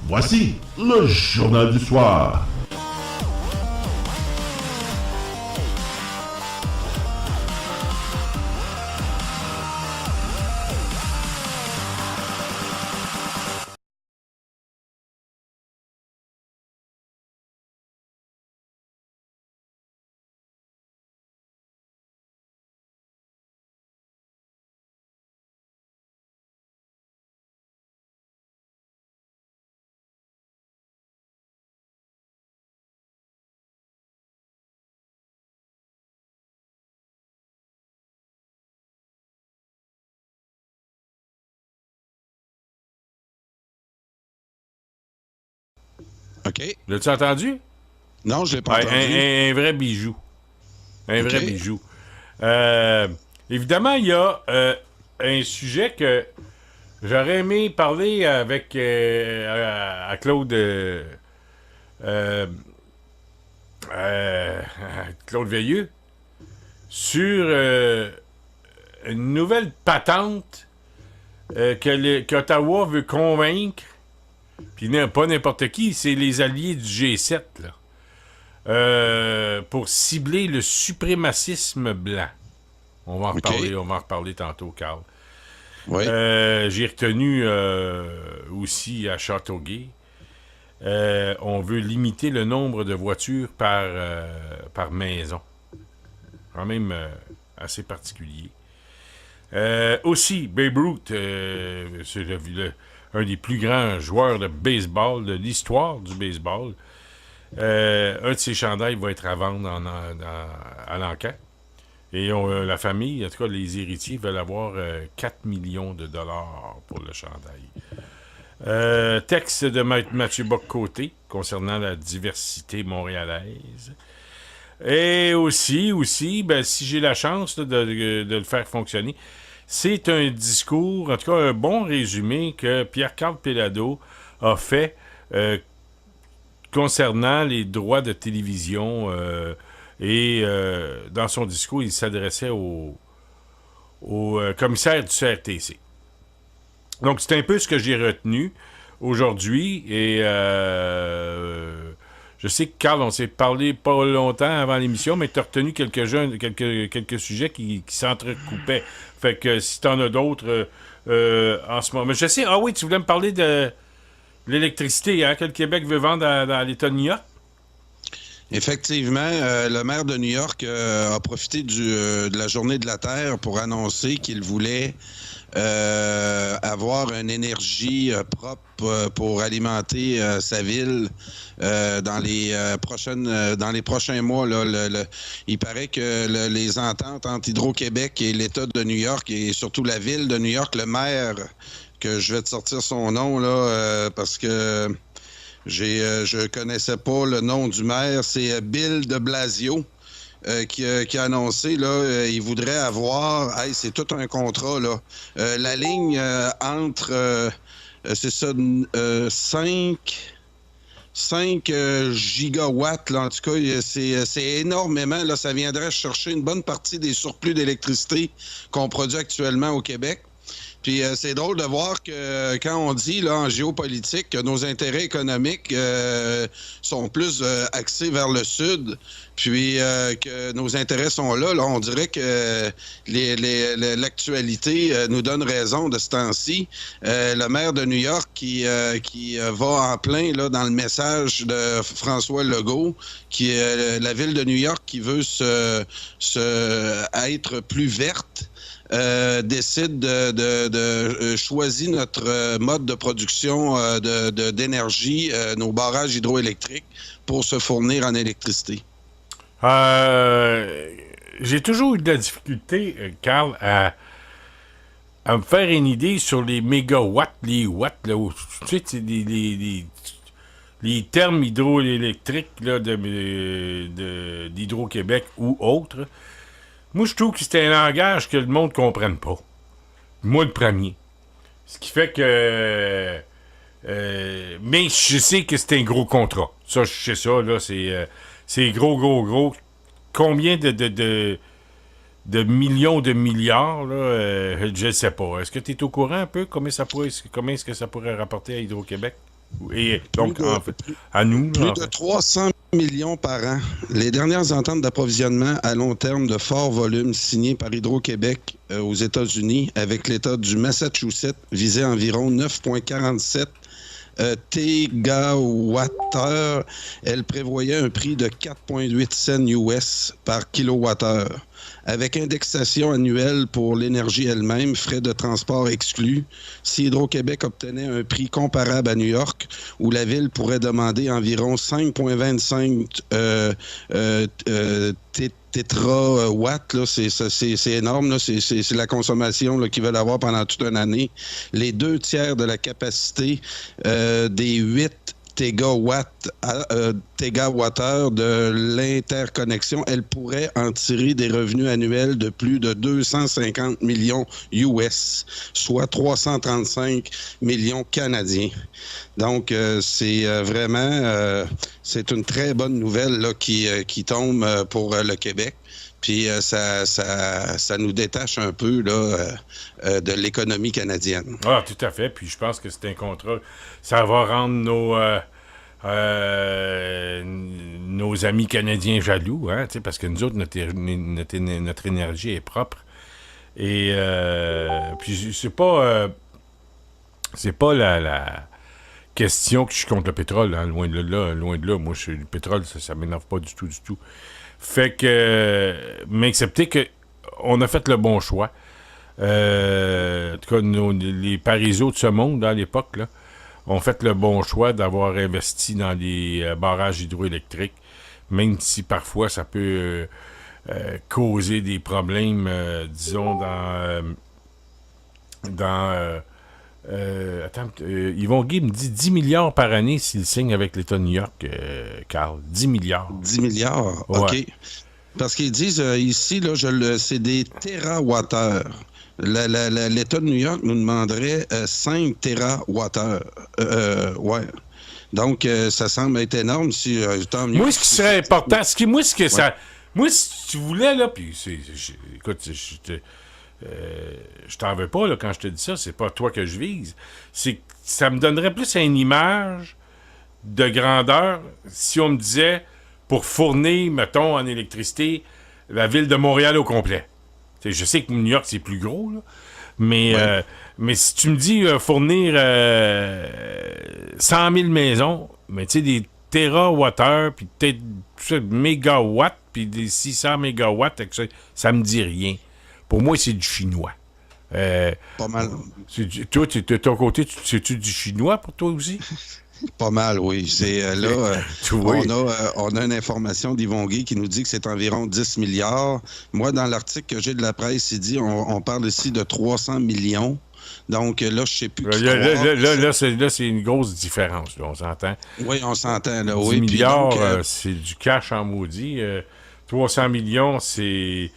Voici le journal du soir. OK. L'as-tu entendu? Non, je l'ai pas entendu. Un vrai bijou. Un vrai bijou. Évidemment, il y a un sujet que j'aurais aimé parler avec à Claude Claude Veilleux sur une nouvelle patente qu'Ottawa veut convaincre, puis pas n'importe qui, c'est les alliés du G7, là. Pour cibler le suprémacisme blanc. On va en reparler tantôt, Carl. Oui. J'ai retenu aussi à Châteauguay. On veut limiter le nombre de voitures par maison. Quand même assez particulier. Aussi, Babe Ruth, c'est un des plus grands joueurs de baseball de l'histoire du baseball. Un de ses chandails va être à vendre à l'enquête. Et la famille, en tout cas les héritiers, veulent avoir 4 millions de dollars pour le chandail. Texte de Mathieu Bock-Côté concernant la diversité montréalaise. Et aussi, ben, si j'ai la chance là, de le faire fonctionner, c'est un discours, en tout cas un bon résumé que Pierre-Carl Péladeau a fait concernant les droits de télévision et dans son discours, il s'adressait au commissaire du CRTC. Donc, c'est un peu ce que j'ai retenu aujourd'hui et je sais que, Carl, on s'est parlé pas longtemps avant l'émission, mais tu as retenu quelques sujets qui s'entrecoupaient. Fait que si tu en as d'autres en ce moment... Mais je sais, oui, tu voulais me parler de l'électricité, hein, que le Québec veut vendre dans l'État de New York? Effectivement, le maire de New York a profité de la Journée de la Terre pour annoncer qu'il voulait avoir une énergie propre pour alimenter sa ville dans les prochains mois. Là, il paraît que les ententes entre Hydro-Québec et l'État de New York et surtout la ville de New York, le maire, que je vais te sortir son nom là parce que je connaissais pas le nom du maire, c'est Bill de Blasio. Qui a annoncé, là, il voudrait avoir, c'est tout un contrat, là, la ligne entre, c'est ça, 5 gigawatts, là, en tout cas, c'est énormément, là, ça viendrait chercher une bonne partie des surplus d'électricité qu'on produit actuellement au Québec. Puis c'est drôle de voir que quand on dit là en géopolitique que nos intérêts économiques sont plus axés vers le sud, puis que nos intérêts sont là, on dirait que l'actualité nous donne raison de ce temps-ci. Le maire de New York qui va en plein là dans le message de François Legault, qui est la ville de New York qui veut être plus verte. Décide de choisir notre mode de production d'énergie, nos barrages hydroélectriques, pour se fournir en électricité. J'ai toujours eu de la difficulté, Carl, à me faire une idée sur les mégawatts, les watts, là, où, tu sais, les termes hydroélectriques là, d'Hydro-Québec ou autres. Moi, je trouve que c'est un langage que le monde ne comprenne pas. Moi, le premier. Ce qui fait que... mais je sais que c'est un gros contrat. Ça, je sais ça, là, c'est gros. Combien de millions de milliards, là, je ne sais pas. Est-ce que tu es au courant un peu comment est-ce que ça pourrait rapporter à Hydro-Québec? Et donc, en fait, à nous... Plus de 300 millions par an. Les dernières ententes d'approvisionnement à long terme de fort volume signées par Hydro-Québec aux États-Unis avec l'État du Massachusetts visaient environ 9,47 TWh. Elle prévoyait un prix de 4,8 cents US par kilowattheure. Avec indexation annuelle pour l'énergie elle-même, frais de transport exclus, si Hydro-Québec obtenait un prix comparable à New York, où la ville pourrait demander environ 5,25 tétrawatts, là, c'est énorme, là, c'est la consommation là, qu'ils veulent avoir pendant toute une année. Les 2/3 de la capacité des 8 tégawattheures de l'interconnexion, elle pourrait en tirer des revenus annuels de plus de 250 millions US, soit 335 millions canadiens. Donc, c'est vraiment, c'est une très bonne nouvelle là, qui tombe pour le Québec. Puis ça nous détache un peu là, de l'économie canadienne. Ah, tout à fait. Puis je pense que c'est un contrat. Ça va rendre nos amis canadiens jaloux, hein, parce que nous autres, notre énergie est propre. Et puis c'est pas la question que je suis contre le pétrole, hein, loin de là. Moi, le pétrole, ça m'énerve pas du tout. Fait que, mais acceptez que on a fait le bon choix. En tout cas, les Parizeaux de ce monde, à l'époque, là, ont fait le bon choix d'avoir investi dans les barrages hydroélectriques, même si parfois ça peut causer des problèmes, disons, Yvon Guy me dit 10 milliards par année s'il signe avec l'État de New York, Carl. 10 milliards. 10 milliards, ouais. OK. Parce qu'ils disent ici, là, c'est des térawattheures. L'État de New York nous demanderait 5 térawattheures. Ouais. Donc, ça semble être énorme. Si, tant mieux. Moi, ce qui serait important, moi, si tu voulais, là, puis écoute, je t'en veux pas là, quand je te dis ça, c'est pas toi que je vise. C'est que ça me donnerait plus une image de grandeur si on me disait pour fournir, mettons, en électricité, la ville de Montréal au complet. T'sais, je sais que New York, c'est plus gros, là, mais si tu me dis fournir 100 000 maisons, mais tu sais, des térawattheures, puis peut-être mégawatts, puis des 600 mégawatts, ça me dit rien. Pour moi, c'est du chinois. Pas mal. Toi, de ton côté, c'est-tu du chinois pour toi aussi? Pas mal, oui. C'est là, on a une information d'Yvon Guy qui nous dit que c'est environ 10 milliards. Moi, dans l'article que j'ai de la presse, il dit on parle ici de 300 millions. Donc là, je sais plus. Là, c'est une grosse différence. Là, on s'entend. Oui, on s'entend. Là, 10 oui. milliards, Puis donc, c'est du cash en maudit. 300 millions, c'est...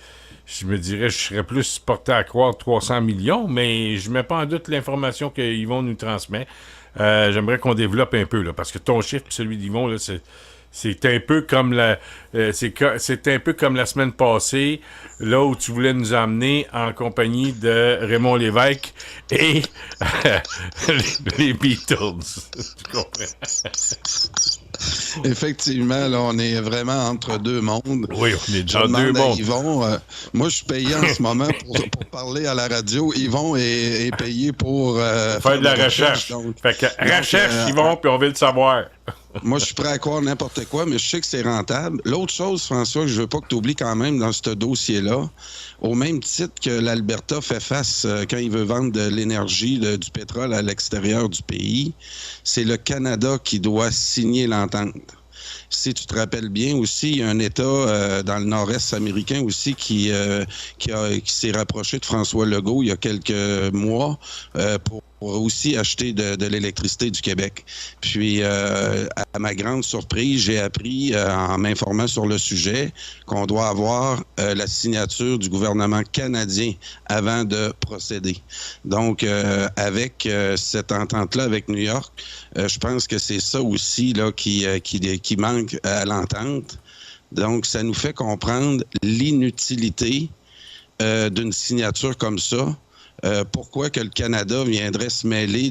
Je me dirais, je serais plus porté à croire 300 millions, mais je ne mets pas en doute l'information qu'Yvon nous transmet. J'aimerais qu'on développe un peu, là, parce que ton chiffre et celui d'Yvon, là, c'est un peu comme c'est un peu comme la semaine passée, là où tu voulais nous emmener en compagnie de Raymond Lévesque et les Beatles. Tu comprends? Effectivement, là, on est vraiment entre deux mondes. Oui, on est dans deux mondes. Yvon, moi, je suis payé en ce moment pour parler à la radio. Yvon est payé pour faire de la recherche. Fait que recherche, Yvon, puis on veut le savoir. Moi, je suis prêt à croire n'importe quoi, mais je sais que c'est rentable. L'autre chose, François, que je veux pas que tu oublies quand même dans ce dossier-là, au même titre que l'Alberta fait face quand il veut vendre de l'énergie, du pétrole à l'extérieur du pays, c'est le Canada qui doit signer l'entente. Si tu te rappelles bien aussi, il y a un État dans le nord-est américain aussi qui s'est rapproché de François Legault il y a quelques mois pour aussi acheter de l'électricité du Québec. Puis, à ma grande surprise, j'ai appris, en m'informant sur le sujet, qu'on doit avoir la signature du gouvernement canadien avant de procéder. Donc, avec cette entente-là avec New York, je pense que c'est ça aussi là qui manque à l'entente. Donc, ça nous fait comprendre l'inutilité d'une signature comme ça. Pourquoi que le Canada viendrait se mêler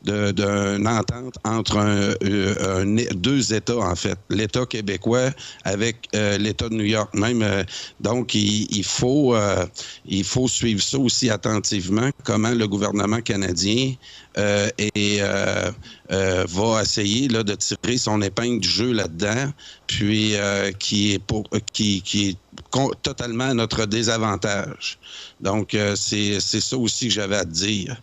d'une entente entre deux États, en fait. L'État québécois avec l'État de New York. Même, donc, il faut suivre ça aussi attentivement, comment le gouvernement canadien va essayer là, de tirer son épingle du jeu là-dedans, puis qui est totalement à notre désavantage. Donc, c'est ça aussi que j'avais à te dire.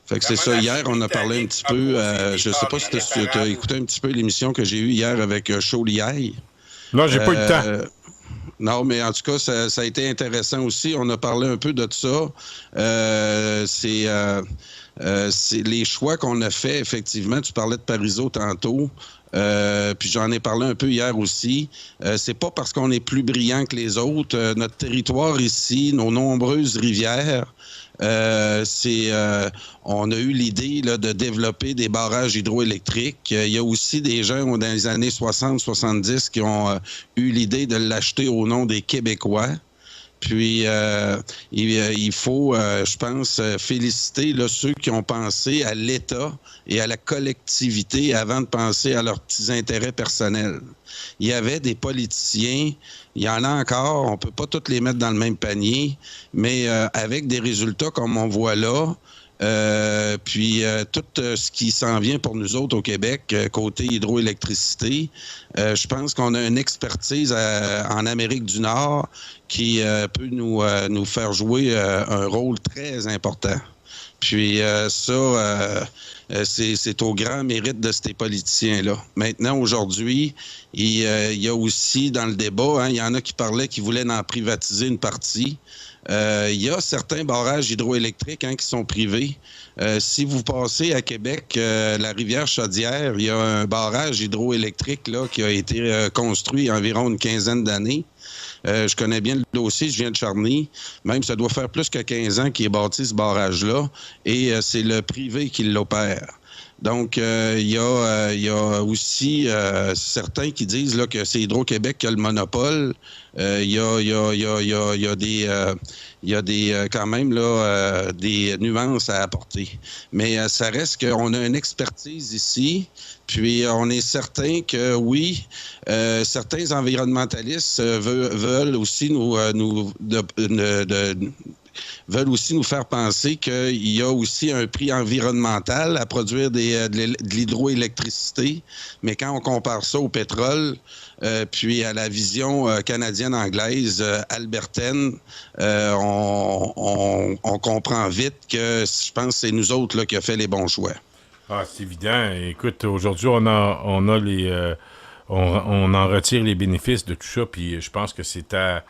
Fait que c'est ça. Hier, on a parlé un petit peu. Je sais pas si tu as écouté un petit peu l'émission que j'ai eue hier avec Chauliaille. Non, j'ai pas eu le temps. Non, mais en tout cas, ça a été intéressant aussi. On a parlé un peu de ça. C'est les choix qu'on a fait, effectivement. Tu parlais de Parizeau tantôt. Puis j'en ai parlé un peu hier aussi. C'est pas parce qu'on est plus brillant que les autres. Notre territoire ici, nos nombreuses rivières, on a eu l'idée là, de développer des barrages hydroélectriques. Il y a aussi des gens dans les années 60-70 qui ont eu l'idée de l'acheter au nom des Québécois. Puis, il faut, je pense, féliciter là, ceux qui ont pensé à l'État et à la collectivité avant de penser à leurs petits intérêts personnels. Il y avait des politiciens, il y en a encore, on ne peut pas tous les mettre dans le même panier, mais avec des résultats comme on voit là, tout ce qui s'en vient pour nous autres au Québec, côté hydroélectricité, je pense qu'on a une expertise en Amérique du Nord qui peut nous faire jouer un rôle très important. Puis c'est au grand mérite de ces politiciens-là. Maintenant, aujourd'hui, il y a aussi dans le débat, il y en a qui parlaient qui voulaient en privatiser une partie. Il y a certains barrages hydroélectriques qui sont privés. Si vous passez à Québec, la rivière Chaudière, il y a un barrage hydroélectrique là, qui a été construit il y a environ une quinzaine d'années. Je connais bien le dossier, je viens de Charny. Même, ça doit faire plus que 15 ans qu'il est bâti, ce barrage-là. Et c'est le privé qui l'opère. Donc, il y a aussi certains qui disent là, que c'est Hydro-Québec qui a le monopole. Il y a quand même là, des nuances à apporter. Mais ça reste qu'on a une expertise ici. Puis, on est certain que, oui, certains environnementalistes veulent aussi veulent aussi nous faire penser qu'il y a aussi un prix environnemental à produire de l'hydroélectricité. Mais quand on compare ça au pétrole, puis à la vision canadienne-anglaise, albertaine, on comprend vite que je pense que c'est nous autres là, qui a fait les bons choix. Ah, c'est évident. Écoute, aujourd'hui, on en retire les bénéfices de tout ça, puis je pense que c'est à...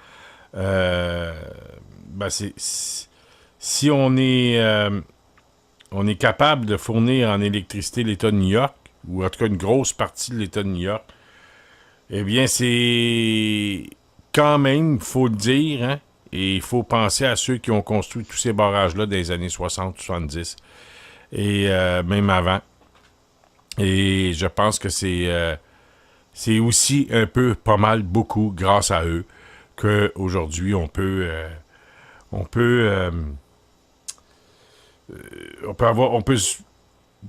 si on est capable de fournir en électricité l'État de New York, ou en tout cas une grosse partie de l'État de New York, eh bien, c'est quand même, il faut le dire, et il faut penser à ceux qui ont construit tous ces barrages-là dans les années 60-70. Et même avant. Et je pense que c'est aussi un peu, pas mal, beaucoup, grâce à eux, qu'aujourd'hui, on peut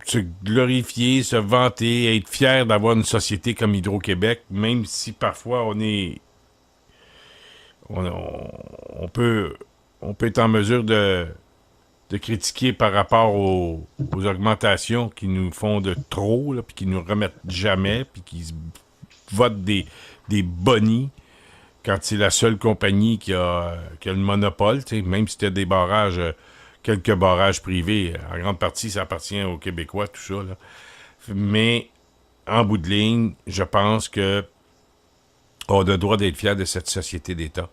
se glorifier, se vanter, être fier d'avoir une société comme Hydro-Québec, même si parfois on peut être en mesure de critiquer par rapport aux augmentations qui nous font de trop, là, puis qui nous remettent jamais, puis qui votent des bonis quand c'est la seule compagnie qui a le monopole, même si tu as des barrages, quelques barrages privés, en grande partie, ça appartient aux Québécois, tout ça. Là. Mais, en bout de ligne, je pense que on a le droit d'être fiers de cette société d'État.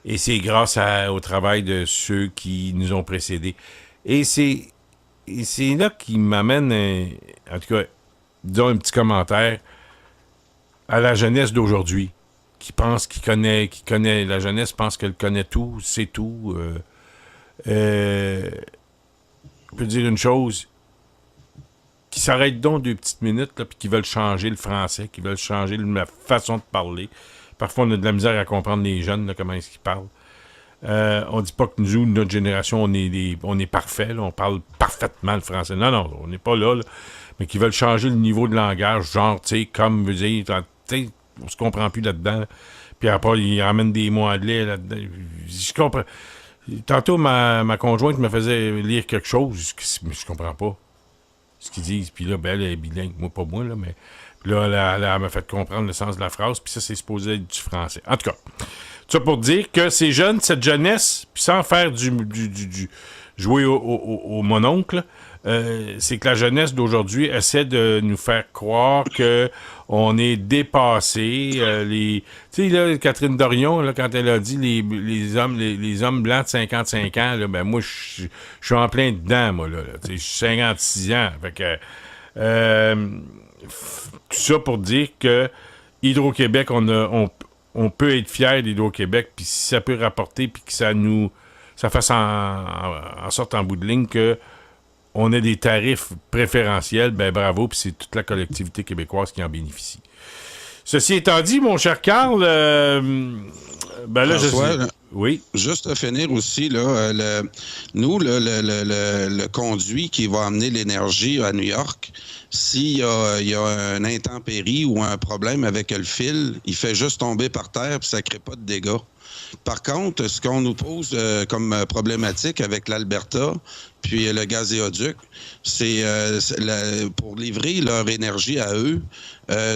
Et c'est grâce au travail de ceux qui nous ont précédés. Et c'est là qui m'amène, en tout cas, disons un petit commentaire, à la jeunesse d'aujourd'hui, qui connaît la jeunesse pense qu'elle connaît tout, c'est tout. Je peux dire une chose, qui s'arrêtent donc 2 petites minutes, là, puis qui veulent changer le français, qui veulent changer la façon de parler. Parfois, on a de la misère à comprendre les jeunes, là, comment est-ce qu'ils parlent. On dit pas que nous, notre génération, on est parfait, là, on parle parfaitement le français. Non, non, on n'est pas là, là. Mais qui veulent changer le niveau de langage, genre, tu sais, comme, veut dire, tu sais, on se comprend plus là-dedans. Là. Puis après, ils ramènent des mots anglais là-dedans. Je comprends. Tantôt, ma conjointe me faisait lire quelque chose, mais je comprends pas ce qu'ils disent. Puis là, ben, elle est bilingue. Moi, pas moi, là, mais... Puis là, elle m'a fait comprendre le sens de la phrase, puis ça, c'est supposé être du français. En tout cas, ça pour dire que ces jeunes, cette jeunesse, puis sans faire du jouer au mononcle, c'est que la jeunesse d'aujourd'hui essaie de nous faire croire que on est dépassé. Tu sais, là, Catherine Dorion, là, quand elle a dit les hommes blancs de 55 ans, là, ben moi, je suis en plein dedans, moi, là. J'ai 56 ans. Fait que... tout ça pour dire que Hydro-Québec, on peut être fier d'Hydro-Québec, puis si ça peut rapporter, puis que ça fasse en sorte en bout de ligne que on ait des tarifs préférentiels, ben bravo, puis c'est toute la collectivité québécoise qui en bénéficie. Ceci étant dit, mon cher Carl, ben là, François, oui. Juste à finir aussi, là, le conduit qui va amener l'énergie à New York, s'il y a une intempérie ou un problème avec le fil, il fait juste tomber par terre et ça ne crée pas de dégâts. Par contre, ce qu'on nous pose comme problématique avec l'Alberta, puis le gazéoduc, c'est pour livrer leur énergie à eux,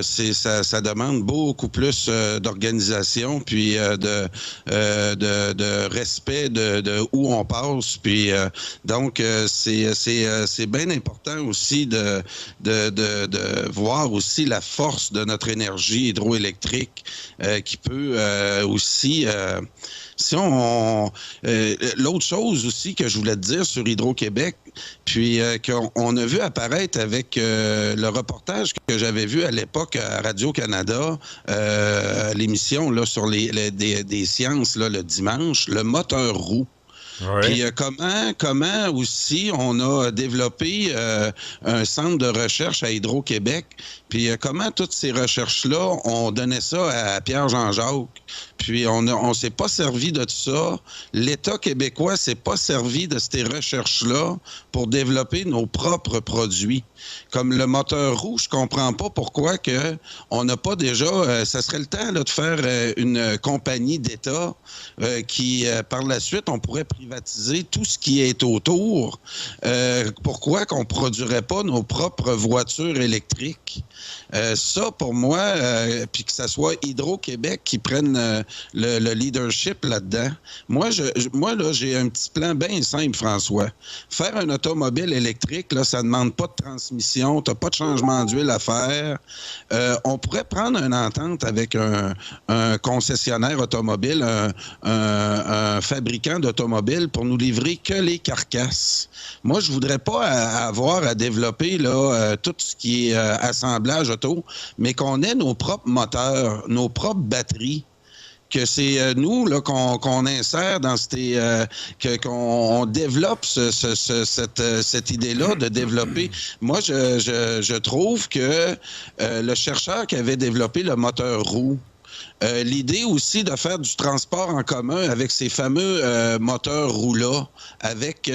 ça demande beaucoup plus d'organisation, puis de respect de où on passe. Puis donc, c'est bien important aussi de voir aussi la force de notre énergie hydroélectrique qui peut aussi... l'autre chose aussi que je voulais te dire sur Hydro-Québec, puis qu'on a vu apparaître avec le reportage que j'avais vu à l'époque à Radio-Canada, l'émission là, sur des sciences là, le dimanche, le moteur roux. Ouais. Puis comment aussi on a développé un centre de recherche à Hydro-Québec, puis comment toutes ces recherches-là, on donnait ça à Pierre-Jean-Jacques, puis on s'est pas servi de ça. L'État québécois s'est pas servi de ces recherches-là pour développer nos propres produits. Comme le moteur rouge, je comprends pas pourquoi que on n'a pas déjà... ça serait le temps là, de faire une compagnie d'État qui, par la suite, on pourrait privatiser tout ce qui est autour. Pourquoi qu'on produirait pas nos propres voitures électriques? Ça, pour moi, puis que ça soit Hydro-Québec qui prenne le leadership là-dedans. Moi, là, j'ai un petit plan bien simple, François. Faire un automobile électrique, là, ça ne demande pas de transmission, tu n'as pas de changement d'huile à faire. On pourrait prendre une entente avec un concessionnaire automobile, un fabricant d'automobiles pour nous livrer que les carcasses. Moi, je voudrais pas avoir à développer là, tout ce qui est assemblage auto, mais qu'on ait nos propres moteurs, nos propres batteries, que c'est nous là, qu'on insère dans qu'on développe cette idée-là de développer. Moi, je trouve que le chercheur qui avait développé le moteur roux, l'idée aussi de faire du transport en commun avec ces fameux moteurs roux-là, avec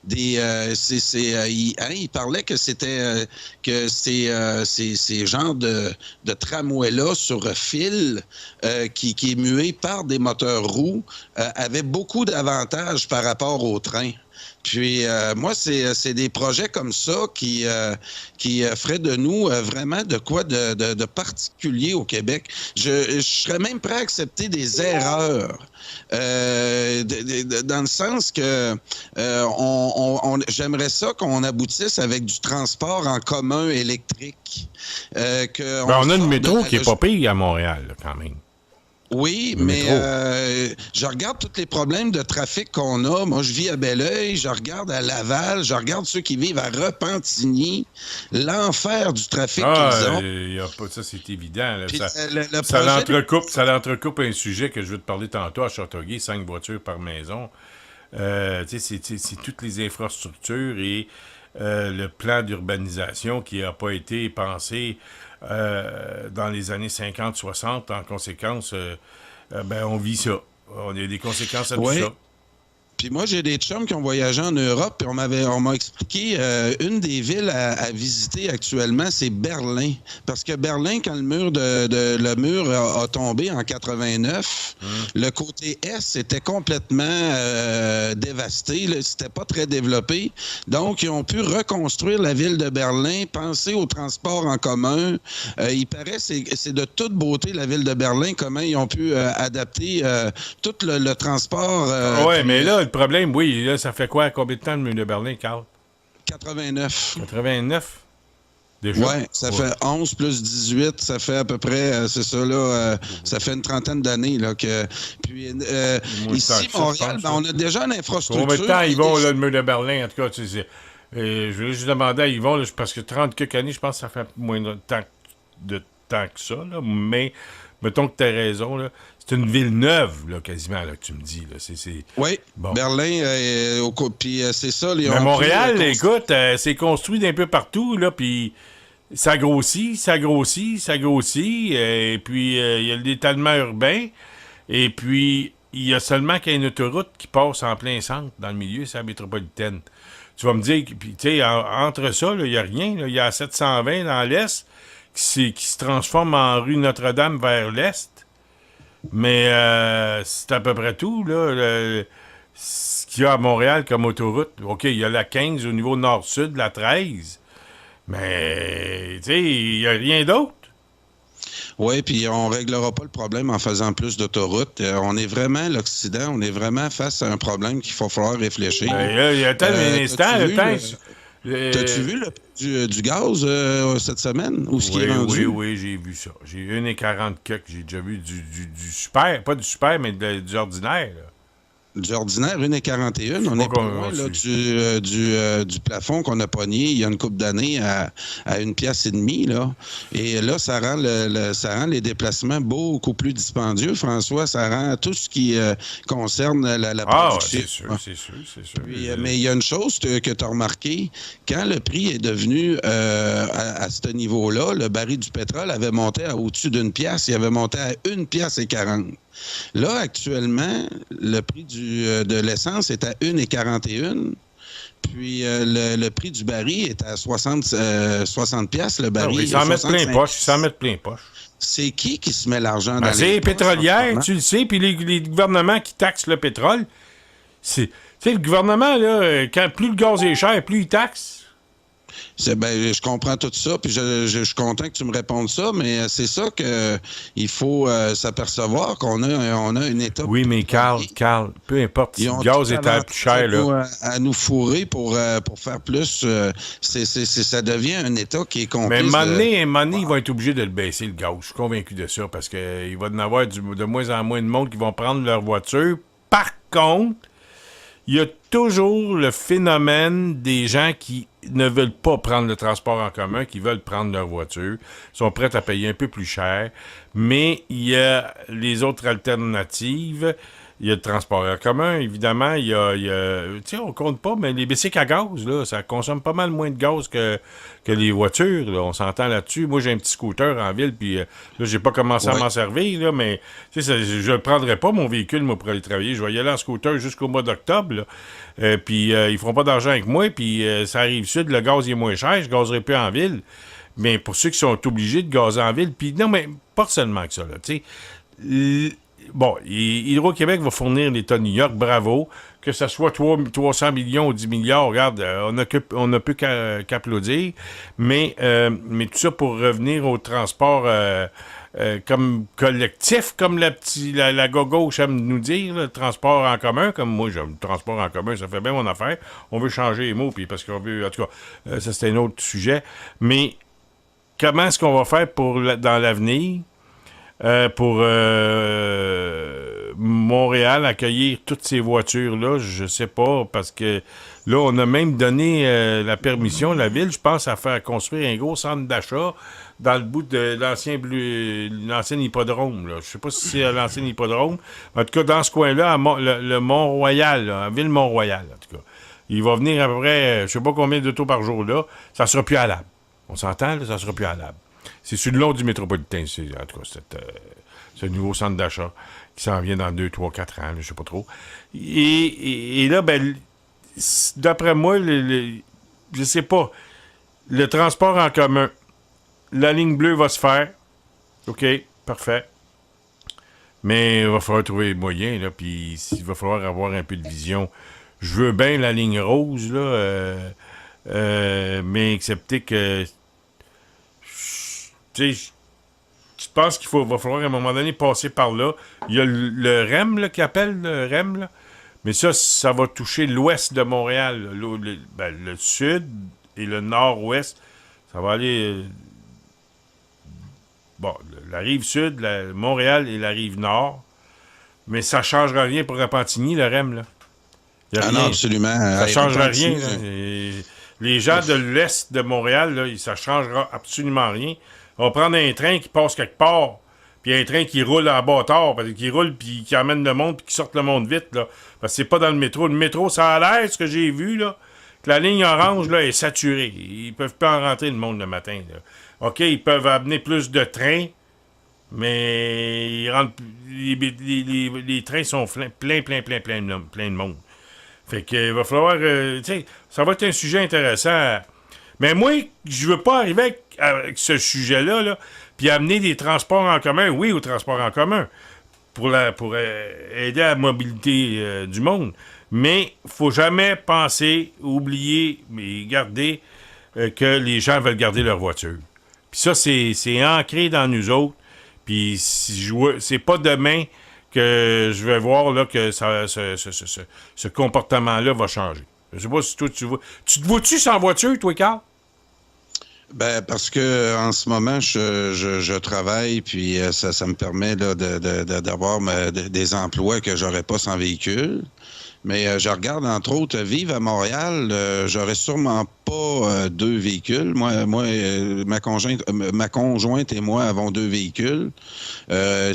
il parlait que c'était que ces genres de tramways-là sur fil qui est mué par des moteurs roux avaient beaucoup d'avantages par rapport au train. Puis moi, c'est des projets comme ça qui feraient de nous vraiment de quoi de particulier au Québec. Je serais même prêt à accepter des erreurs. Dans le sens que j'aimerais ça qu'on aboutisse avec du transport en commun électrique. On a une métro qui est pas pire à Montréal, là, quand même. Oui, mais je regarde tous les problèmes de trafic qu'on a. Moi, je vis à Belleuil, je regarde à Laval, je regarde ceux qui vivent à Repentigny. L'enfer du trafic qu'ils ont. Ça, c'est évident. Là. Puis, Ça l'entrecoupe un sujet que je veux te parler tantôt à Châteauguay, 5 voitures par maison. C'est toutes les infrastructures et le plan d'urbanisation qui n'a pas été pensé dans les années 50-60. En conséquence, on vit ça. On a des conséquences à tout Oui. ça. Puis moi, j'ai des chums qui ont voyagé en Europe, puis on m'a expliqué une des villes à visiter actuellement, c'est Berlin. Parce que Berlin, quand le mur a tombé en 89, le côté est était complètement dévasté. Là. C'était pas très développé. Donc, ils ont pu reconstruire la ville de Berlin, penser au transport en commun. Il paraît c'est de toute beauté, la ville de Berlin, comment ils ont pu adapter tout le transport. Oui, mais là, le problème, oui, là, ça fait quoi? Combien de temps le mur de Berlin, Carl? 89. 89? Déjà? Oui, ça fait 11 plus 18, ça fait à peu près, c'est ça, là, ça fait une trentaine d'années. Là, puis ici, Montréal, on a déjà une infrastructure. Combien de temps ils vont, là, le mur de Berlin? En tout cas, tu sais, je voulais juste demander à Yvon, là, parce que 30 quelques années, je pense que ça fait moins de temps que ça, là, mais mettons que tu as raison, là. C'est une ville neuve, là, quasiment, là, que tu me dis. Là. Oui, bon. Berlin, puis c'est ça. Mais Montréal, écoute, c'est construit d'un peu partout, là, puis ça grossit, et puis il y a l'étalement urbain, et puis il y a seulement qu'il y a une autoroute qui passe en plein centre, dans le milieu, c'est la métropolitaine. Tu vas me dire, puis tu sais, entre ça, il n'y a rien, il y a 720 dans l'Est, qui se transforme en rue Notre-Dame vers l'Est. Mais c'est à peu près tout, là. Ce qu'il y a à Montréal comme autoroute. OK, il y a la 15 au niveau nord-sud, la 13. Mais, tu sais, il n'y a rien d'autre. Oui, puis on ne réglera pas le problème en faisant plus d'autoroutes. On est vraiment, l'Occident, on est vraiment face à un problème qu'il va falloir réfléchir. Il y a un instant, t'as-tu vu le prix du gaz cette semaine? Où ce qui est rendu? Oui, j'ai vu ça. J'ai 1,40 que j'ai déjà vu du super, pas du super, mais du ordinaire. Là. Du ordinaire, 1,41. On est pas loin là, du plafond qu'on a pogné il y a une couple d'années à 1,5 piastre. Là. Et là, ça rend les déplacements beaucoup plus dispendieux. François, ça rend tout ce qui concerne la production. C'est sûr. Puis, mais il y a une chose que tu as remarqué. Quand le prix est devenu à ce niveau-là, le baril du pétrole avait monté à au-dessus d'1 piastre. Il avait monté à 1,40 piastre. Là, actuellement, le prix de l'essence est à 1,41. Puis le prix du baril est à 60 piastres, le baril. Ils s'en mettent plein poche. C'est qui se met l'argent dans les c'est les pétrolières, tu le sais, puis les gouvernements qui taxent le pétrole. Tu sais, le gouvernement, là, plus le gaz est cher, plus il taxe. Je comprends tout ça, puis je suis content que tu me répondes ça, mais c'est ça qu'il faut s'apercevoir qu'on a une étape. Oui, mais Carl, peu importe si le gaz est plus cher, là. À nous fourrer pour faire plus, ça devient un État qui est complice. Mais à un moment donné, ils vont être obligés de le baisser, le gaz. Je suis convaincu de ça, parce qu'il va y en avoir de moins en moins de monde qui vont prendre leur voiture. Par contre, il y a toujours le phénomène des gens qui ne veulent pas prendre le transport en commun, qui veulent prendre leur voiture, sont prêts à payer un peu plus cher, mais il y a les autres alternatives. Il y a le transport en commun, évidemment. Il y a tu sais, on compte pas, mais les bicycles à gaz, là, ça consomme pas mal moins de gaz que les voitures. Là. On s'entend là-dessus. Moi, j'ai un petit scooter en ville, puis là, j'ai pas commencé à m'en servir, là, mais tu sais, je ne prendrais pas mon véhicule, moi, pour aller travailler. Je vais y aller en scooter jusqu'au mois d'octobre, puis ils feront pas d'argent avec moi, puis ça arrive sud, le gaz il est moins cher, je gazerai plus en ville. Mais pour ceux qui sont obligés de gazer en ville, puis non, mais pas seulement que ça, là, tu sais. Bon, Hydro-Québec va fournir l'État de New York, bravo. Que ce soit 300 millions ou 10 milliards, regarde, on n'a plus qu'applaudir. Mais tout ça pour revenir au transport comme collectif, comme la gauche aime nous dire, le transport en commun, comme moi, j'aime le transport en commun, ça fait bien mon affaire. On veut changer les mots, puis parce qu'on veut, en tout cas, ça c'est un autre sujet. Mais comment est-ce qu'on va faire dans l'avenir? Pour Montréal, accueillir toutes ces voitures-là, je sais pas, parce que là, on a même donné la permission, la ville, je pense, à faire construire un gros centre d'achat dans le bout de l'ancien hippodrome. Là. Je sais pas si c'est à l'ancien hippodrome. En tout cas, dans ce coin-là, le Mont-Royal, là, à Ville-Mont-Royal, en tout cas. Il va venir à peu près, je sais pas combien d'autos par jour là. Ça sera plus à l'âme. On s'entend, là, ça sera plus à l'âme. C'est sur le long du métropolitain, en tout cas, ce nouveau centre d'achat qui s'en vient dans 2, 3, 4 ans, je sais pas trop. Et là, ben, d'après moi, je sais pas, le transport en commun, la ligne bleue va se faire. OK, parfait. Mais il va falloir trouver les moyens, là, puis il va falloir avoir un peu de vision. Je veux bien la ligne rose, là, mais excepté que... Tu sais, je pense va falloir à un moment donné passer par là. Il y a le REM, là, qui appelle le REM, là. Mais ça va toucher l'ouest de Montréal. Le sud et le nord-ouest. Ça va aller... la rive sud, Montréal et la rive nord. Mais ça ne changera rien pour Repentigny, le REM, là. Non, absolument. Ça ne changera rien. Les gens de l'est de Montréal, là, ça ne changera absolument rien. On va prendre un train qui passe quelque part, puis un train qui roule en bâtard, qui roule, puis qui amène le monde, puis qui sorte le monde vite, là. Parce que c'est pas dans le métro. Le métro, ça a l'air, ce que j'ai vu, là, que la ligne orange, là, est saturée. Ils peuvent pas en rentrer, le monde, le matin, là. OK, ils peuvent amener plus de trains, mais les trains sont plein de monde. Fait que va falloir... tu sais, ça va être un sujet intéressant. Mais moi, je veux pas arriver avec ce sujet-là, là, puis amener des transports en commun, oui, aux transports en commun, pour aider à la mobilité du monde. Mais faut jamais penser, oublier, mais garder que les gens veulent garder leur voiture. Puis ça, c'est ancré dans nous autres. Puis c'est pas demain que je vais voir là, que ce comportement-là va changer. Je sais pas si toi, tu vois... Tu te vois-tu sans voiture, toi, Carl? Ben, parce que en ce moment, je travaille, puis ça me permet là, d'avoir des emplois que j'aurais pas sans véhicule. Mais je regarde, entre autres, vivre à Montréal, j'aurais sûrement pas 2 véhicules. Moi, ma conjointe et moi avons 2 véhicules. Le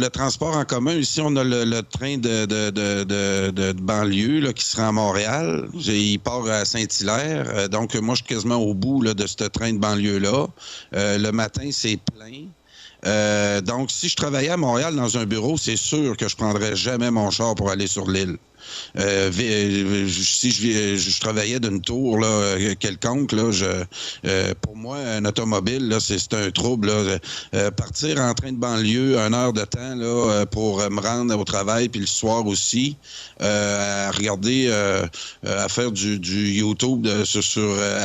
transport en commun, ici, on a le train de banlieue là, qui sera à Montréal. Il part à Saint-Hilaire. Donc, moi, je suis quasiment au bout là, de ce train de banlieue-là. Le matin, c'est plein. Donc, si je travaillais à Montréal dans un bureau, c'est sûr que je prendrais jamais mon char pour aller sur l'île. Si je travaillais d'une tour là, quelconque, là, pour moi, un automobile, là, c'est un trouble. Là. Partir en train de banlieue 1 heure de temps là, pour me rendre au travail, puis le soir aussi, à regarder, à faire du YouTube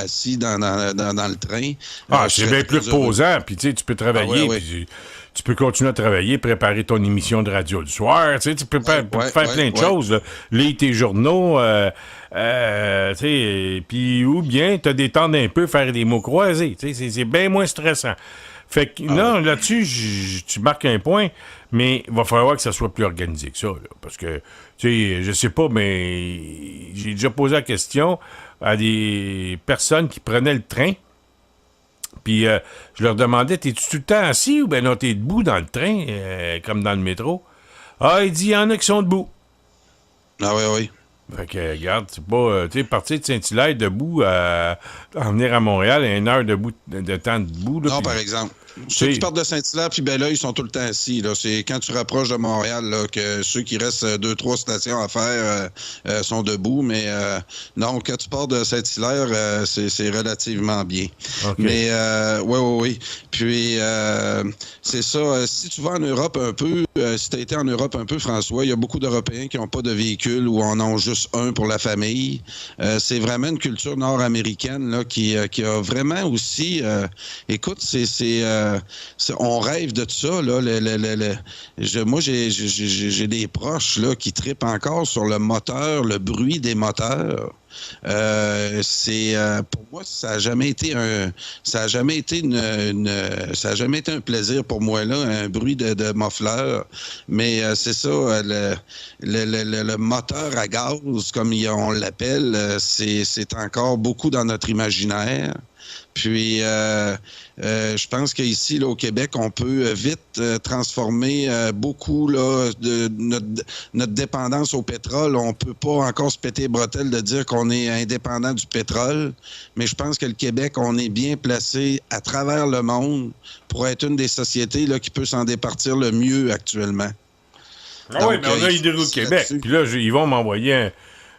assis dans le train. C'est bien plus reposant, puis tu sais, tu peux travailler, puis tu peux continuer à travailler, préparer ton émission de radio le soir, tu sais, tu peux faire plein de choses, là. Lire tes journaux, tu sais, puis ou bien te détendre un peu, faire des mots croisés, tu sais, c'est bien moins stressant. Fait que là-dessus, tu marques un point, mais il va falloir que ça soit plus organisé que ça, là, parce que, tu sais, je sais pas, mais j'ai déjà posé la question à des personnes qui prenaient le train. Puis je leur demandais, t'es-tu tout le temps assis ou ben non, t'es debout dans le train, comme dans le métro? Ah, il dit, il y en a qui sont debout. Ah oui. Fait que, regarde, c'est pas... tu sais, partir de Saint-Hilaire debout en venir à Montréal, 1 heure de temps debout. Là, non, par exemple. Ceux qui partent de Saint-Hilaire puis Belleuil, ils sont tout le temps assis. Là. C'est quand tu rapproches de Montréal là, que ceux qui restent 2-3 stations à faire sont debout. Mais non, quand tu pars de Saint-Hilaire, c'est relativement bien. Okay. Mais oui. Puis c'est ça. Si tu vas en Europe un peu, si tu as été en Europe un peu, François, il y a beaucoup d'Européens qui n'ont pas de véhicule ou en ont juste un pour la famille. C'est vraiment une culture nord-américaine là, qui a vraiment aussi... écoute, on rêve de ça. Là, moi, j'ai des proches là, qui trippent encore sur le moteur, le bruit des moteurs. Pour moi, ça a jamais été un plaisir pour moi là, un bruit de muffleur. Mais c'est ça, le moteur à gaz, comme on l'appelle, c'est encore beaucoup dans notre imaginaire. Puis, je pense qu'ici, là, au Québec, on peut vite transformer beaucoup là, de notre dépendance au pétrole. On peut pas encore se péter les bretelles de dire qu'on on est indépendant du pétrole, mais je pense que le Québec, on est bien placé à travers le monde pour être une des sociétés là, qui peut s'en départir le mieux actuellement. Ah oui, mais on a Hydro-Québec. Puis là, ils vont m'envoyer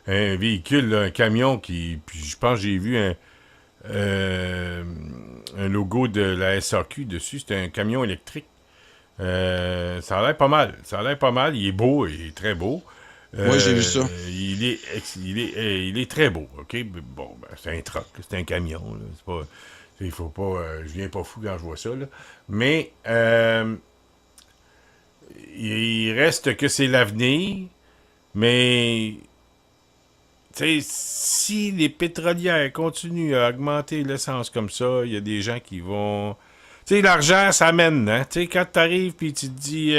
un véhicule, là, un camion qui... Puis je pense que j'ai vu un logo de la SAQ dessus. C'est un camion électrique. Ça a l'air pas mal. Il est beau, il est très beau. Oui, j'ai vu ça. Il est très beau, OK? Bon, ben, c'est un truck, c'est un camion. Là. C'est pas... Il faut pas... je viens pas fou quand je vois ça, là. Mais... il reste que c'est l'avenir, mais si les pétrolières continuent à augmenter l'essence comme ça, il y a des gens qui vont... Tu sais, l'argent, ça mène, hein? Tu sais, quand t'arrives puis tu te dis...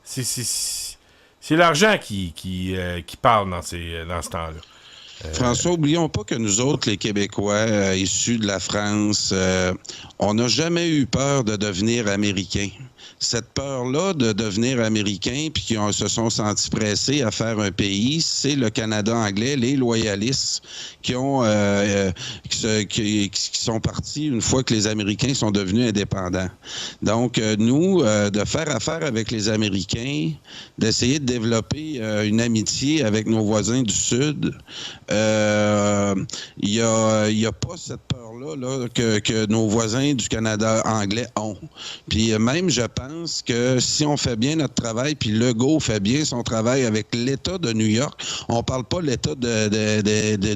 c'est l'argent qui parle dans ce temps-là. François, oublions pas que nous autres, les Québécois issus de la France, on n'a jamais eu peur de devenir Américains. Cette peur-là de devenir Américains puis qui se sont sentis pressés à faire un pays, c'est le Canada anglais, les loyalistes qui sont partis une fois que les Américains sont devenus indépendants. Donc, nous, de faire affaire avec les Américains, d'essayer de développer une amitié avec nos voisins du Sud, il y a pas cette peur-là là, que nos voisins du Canada anglais ont. Puis même, je pense que si on fait bien notre travail, puis Legault fait bien son travail avec l'État de New York, on parle pas de l'État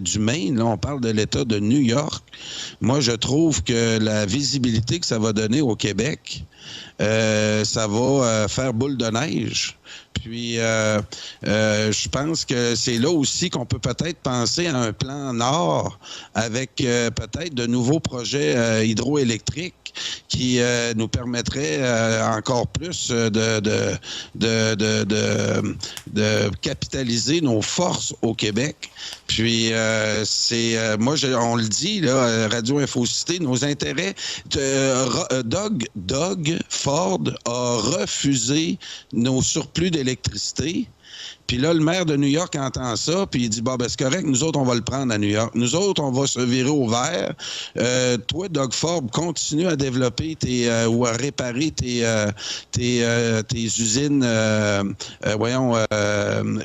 du Maine, là, on parle de l'État de New York. Moi, je trouve que la visibilité que ça va donner au Québec, ça va faire boule de neige. Puis, je pense que c'est là aussi qu'on peut peut-être penser à un plan Nord avec peut-être de nouveaux projets hydroélectriques qui nous permettraient encore plus de capitaliser nos forces au Québec. Puis, on le dit, là, Radio Infocité, nos intérêts. Doug Ford a refusé nos surplus d'électricité. Puis là, le maire de New York entend ça, puis il dit, bon, ben c'est correct, nous autres, on va le prendre à New York. Nous autres, on va se virer au vert. Toi, Doug Ford, continue à développer ou à réparer tes usines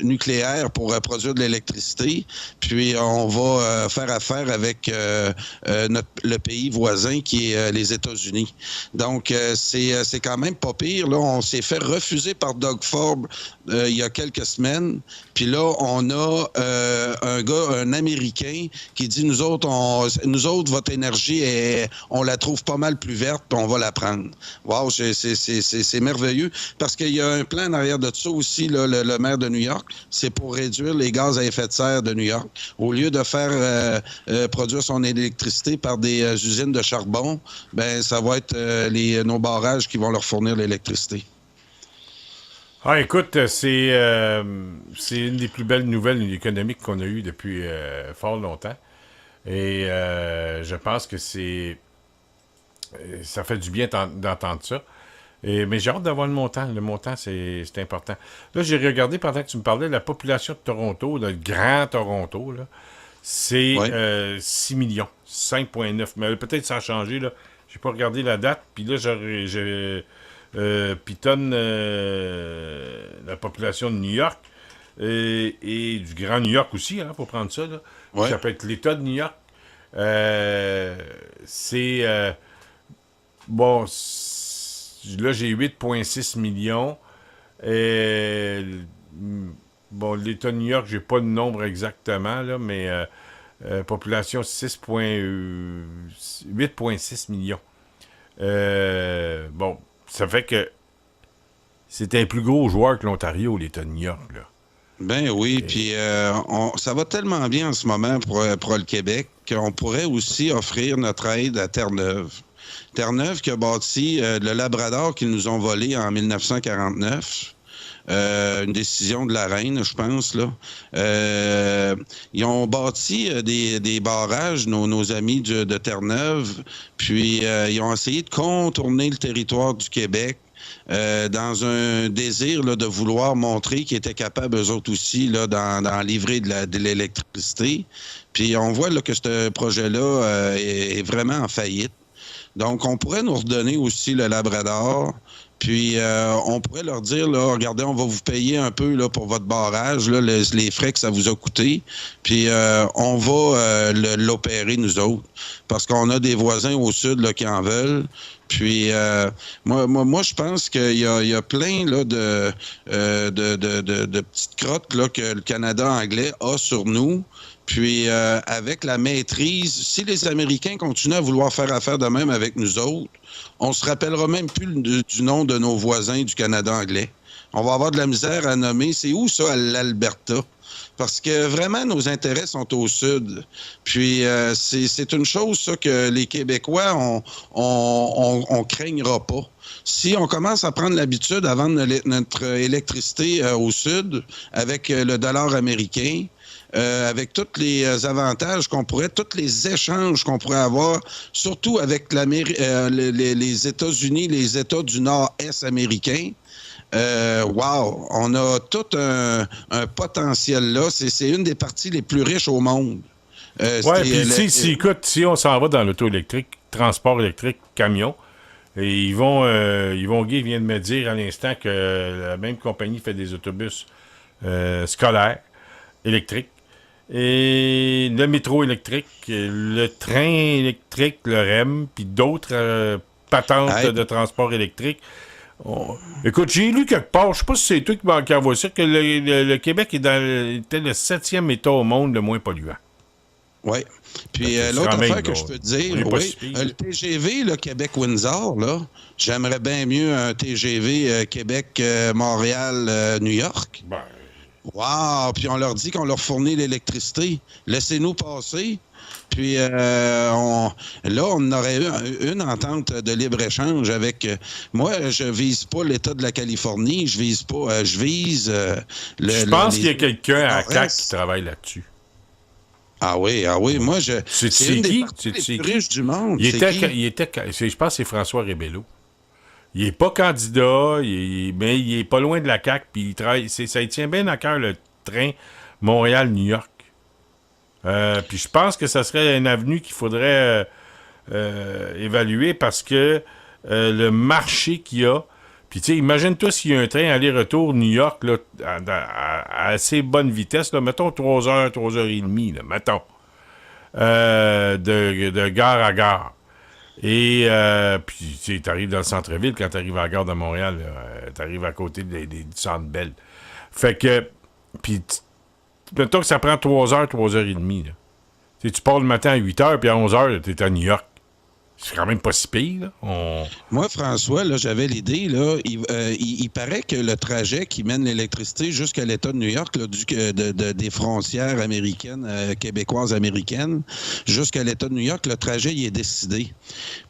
nucléaires pour produire de l'électricité. Puis, on va faire affaire avec le pays voisin qui est les États-Unis. Donc, c'est quand même pas pire. Là, on s'est fait refuser par Doug Ford il y a quelques semaines. Puis là, on a un Américain qui dit, nous autres, votre énergie, on la trouve pas mal plus verte, puis on va la prendre. Wow, c'est merveilleux. Parce qu'il y a un plan en arrière de ça aussi, là, le maire de New York, c'est pour réduire les gaz à effet de serre de New York. Au lieu de faire produire son électricité par des usines de charbon, ben ça va être nos barrages qui vont leur fournir l'électricité. Ah, écoute, c'est une des plus belles nouvelles économiques qu'on a eues depuis fort longtemps. Et je pense que ça fait du bien d'entendre ça. Mais j'ai hâte d'avoir le montant. Le montant, c'est important. Là, j'ai regardé pendant que tu me parlais, la population de Toronto, le grand Toronto, là, c'est 6 millions, 5,9. Mais peut-être ça a changé, là. J'ai pas regardé la date. Puis là, pitonne la population de New York et du Grand New York aussi, hein, faut prendre ça, là. Ouais. Ça peut être l'État de New York. Bon, là, j'ai 8,6 millions. Bon, l'État de New York, j'ai pas le nombre exactement, là, mais population 8,6 millions. Bon, ça fait que c'est un plus gros joueur que l'Ontario, l'État de New York, là. Ben oui, puis ça va tellement bien en ce moment pour le Québec qu'on pourrait aussi offrir notre aide à Terre-Neuve. Terre-Neuve qui a bâti le Labrador qu'ils nous ont volé en 1949. Une décision de la reine, je pense, là. Ils ont bâti des barrages, nos amis de Terre-Neuve, puis ils ont essayé de contourner le territoire du Québec dans un désir là, de vouloir montrer qu'ils étaient capables, eux autres aussi, là, d'en livrer de l'électricité. Puis on voit là, que ce projet-là est vraiment en faillite. Donc, on pourrait nous redonner aussi le Labrador. Puis, on pourrait leur dire, là, regardez, on va vous payer un peu là, pour votre barrage, là, les frais que ça vous a coûté. Puis, on va l'opérer, nous autres, parce qu'on a des voisins au sud là, qui en veulent. Puis, moi, je pense qu'il y a plein là, de petites crottes là, que le Canada anglais a sur nous. Puis, avec la maîtrise, si les Américains continuent à vouloir faire affaire de même avec nous autres, on se rappellera même plus du nom de nos voisins du Canada anglais. On va avoir de la misère à nommer. C'est où ça, l'Alberta? Parce que vraiment, nos intérêts sont au sud. Puis, c'est une chose, ça, que les Québécois, on craignera pas. Si on commence à prendre l'habitude à vendre notre électricité au sud avec le dollar américain, avec tous les avantages qu'on pourrait, tous les échanges qu'on pourrait avoir, surtout avec les États-Unis, les États du Nord-Est américain. Wow! On a tout un potentiel là. C'est une des parties les plus riches au monde. Oui, puis écoute, si on s'en va dans l'auto électrique, transport électrique, camion, et Guy vient de me dire à l'instant que la même compagnie fait des autobus scolaires électriques. Et le métro électrique, le train électrique, le REM, puis d'autres patentes de transport électrique. Écoute, j'ai lu quelque part, je sais pas si c'est toi qui envoie ça, que le Québec était le 7e État au monde le moins polluant. Oui. Puis l'autre affaire que je peux te dire, le TGV, le Québec-Windsor, là, j'aimerais bien mieux un TGV Québec-Montréal-New York. Ben... Wow! Puis on leur dit qu'on leur fournit l'électricité. Laissez-nous passer. Puis là, on aurait eu une entente de libre-échange avec... moi, je vise pas l'État de la Californie. Je vise pas... je vise... je pense qu'il y a quelqu'un à CAQ qui travaille là-dessus. Ah oui. Moi, c'est une des qui? parties les plus riches du monde. Je pense que c'est François Rébello. Il n'est pas candidat, mais il est pas loin de la CAQ, puis il travaille. Ça lui tient bien à cœur le train Montréal-New York. Puis je pense que ça serait une avenue qu'il faudrait évaluer parce que le marché qu'il y a. Puis tu sais, imagine-toi s'il y a un train aller-retour New York là, à assez bonne vitesse, là, mettons 3 heures, 3 heures et demie, là, mettons, de gare à gare. Et puis, tu arrives dans le centre-ville, quand tu arrives à la gare de Montréal, tu arrives à côté du Centre Bell. Fait que, puis, mettons que ça prend 3 heures, 3 heures et demie. Là. Tu pars le matin à 8 heures, puis à 11 heures, tu es à New York. C'est quand même pas si pire, là. Moi, François, là, j'avais l'idée, là, il paraît que le trajet qui mène l'électricité jusqu'à l'État de New York, là, des frontières américaines, québécoises américaines, jusqu'à l'État de New York, le trajet, il est décidé.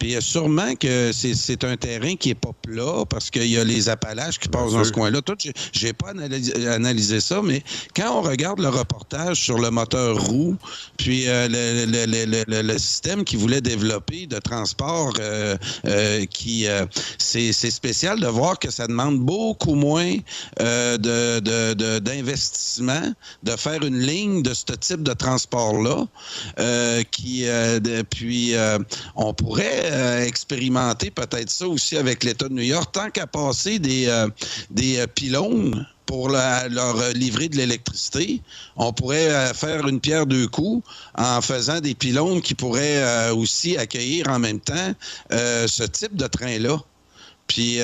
Puis sûrement que c'est un terrain qui est pas plat, parce qu'il y a les Appalaches qui passent dans ce coin-là. Tout, j'ai pas analysé ça, mais quand on regarde le reportage sur le moteur roue, puis le système qu'ils voulaient développer de transport, c'est spécial de voir que ça demande beaucoup moins d'investissement de faire une ligne de ce type de transport-là. Puis on pourrait expérimenter peut-être ça aussi avec l'État de New York, tant qu'à passer des pylônes pour leur livrer de l'électricité. On pourrait faire une pierre deux coups en faisant des pylônes qui pourraient aussi accueillir en même temps ce type de train-là. Puis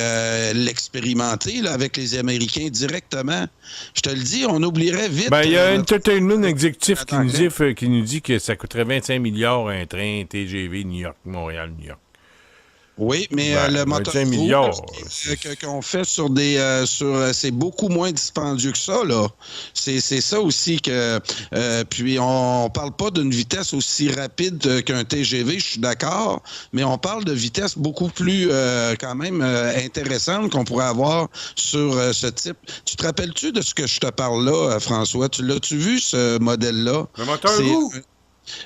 l'expérimenter là, avec les Américains directement. Je te le dis, on oublierait vite... Ben, il y a un Entertainment exécutif qui nous dit que ça coûterait 25 milliards un train TGV New York-Montréal-New York. Oui, mais le moteur qu'on fait sur c'est beaucoup moins dispendieux que ça, là. C'est ça aussi que... puis on parle pas d'une vitesse aussi rapide qu'un TGV, je suis d'accord, mais on parle de vitesse beaucoup plus quand même intéressante qu'on pourrait avoir sur ce type. Tu te rappelles-tu de ce que je te parle là, François? Tu l'as-tu vu, ce modèle-là? Le moteur roue?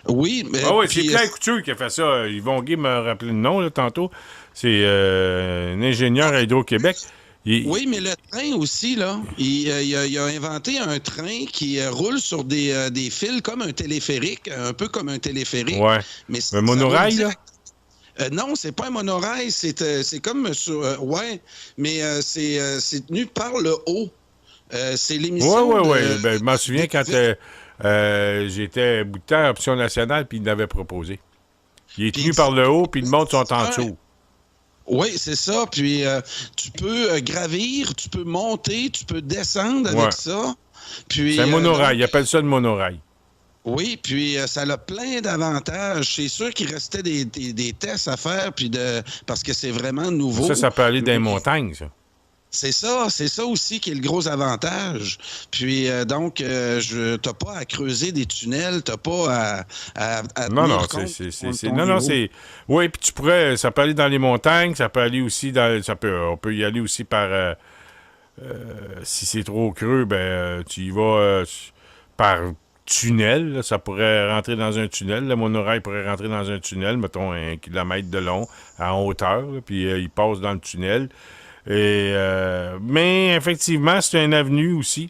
Oui, mais... Ah oui, c'est puis, Claire Couture qui a fait ça. Yvon Guy m'a rappelé le nom, là, tantôt. C'est un ingénieur à Hydro-Québec. oui, mais le train aussi, là, il a inventé un train qui roule sur des fils comme un téléphérique, un peu comme un téléphérique. Ouais. Mais Un monorail, là? Non, c'est pas un monorail, c'est comme sur... ouais, mais c'est tenu par le haut. C'est l'émission Oui. de... Ben, je m'en souviens quand j'étais bout de temps à Option Nationale, puis il l'avait proposé. Il est tenu par le haut, puis le monde sont en dessous. Oui, c'est ça. Puis tu peux gravir, tu peux monter, tu peux descendre avec ça. Puis, c'est un monorail. Ils appellent ça le monorail. Oui, puis ça a plein d'avantages. C'est sûr qu'il restait des tests à faire, puis parce que c'est vraiment nouveau. Ça peut aller dans les montagnes, ça. C'est ça aussi qui est le gros avantage. Puis donc, t'as pas à creuser des tunnels, t'as pas à non, c'est. Oui, puis tu pourrais. Ça peut aller dans les montagnes, ça peut aller aussi dans. On peut y aller aussi par. Si c'est trop creux, ben tu y vas par tunnel. Là, ça pourrait rentrer dans un tunnel. Le monorail pourrait rentrer dans un tunnel, mettons 1 kilomètre de long, en hauteur, là, puis il passe dans le tunnel. Mais effectivement, c'est une avenue aussi.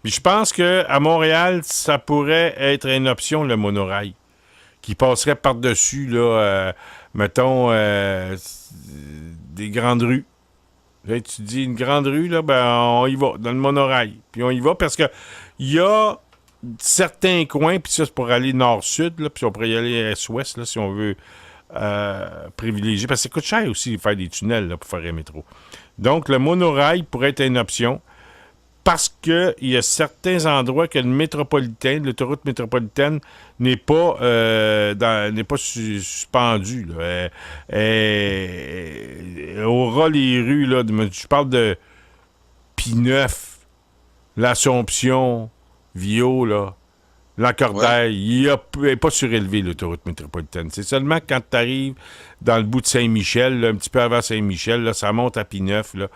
Puis je pense qu'à Montréal, ça pourrait être une option, le monorail, qui passerait par-dessus, là, mettons, des grandes rues. Là, tu dis une grande rue, là, ben on y va, dans le monorail. Puis on y va parce que il y a certains coins, puis ça, c'est pour aller nord-sud, là, puis on pourrait y aller est-ouest, là, si on veut privilégier. Parce que ça coûte cher aussi de faire des tunnels là, pour faire un métro. Donc, le monorail pourrait être une option parce qu'il y a certains endroits que l'autoroute métropolitaine n'est pas, suspendue. Là. Elle aura les rues, là, je parle de P9, l'Assomption, Viau, là. L'Encordaille, il n'est pas surélevé, l'autoroute métropolitaine. C'est seulement quand tu arrives dans le bout de Saint-Michel, là, un petit peu avant Saint-Michel, là, ça monte à P9, là,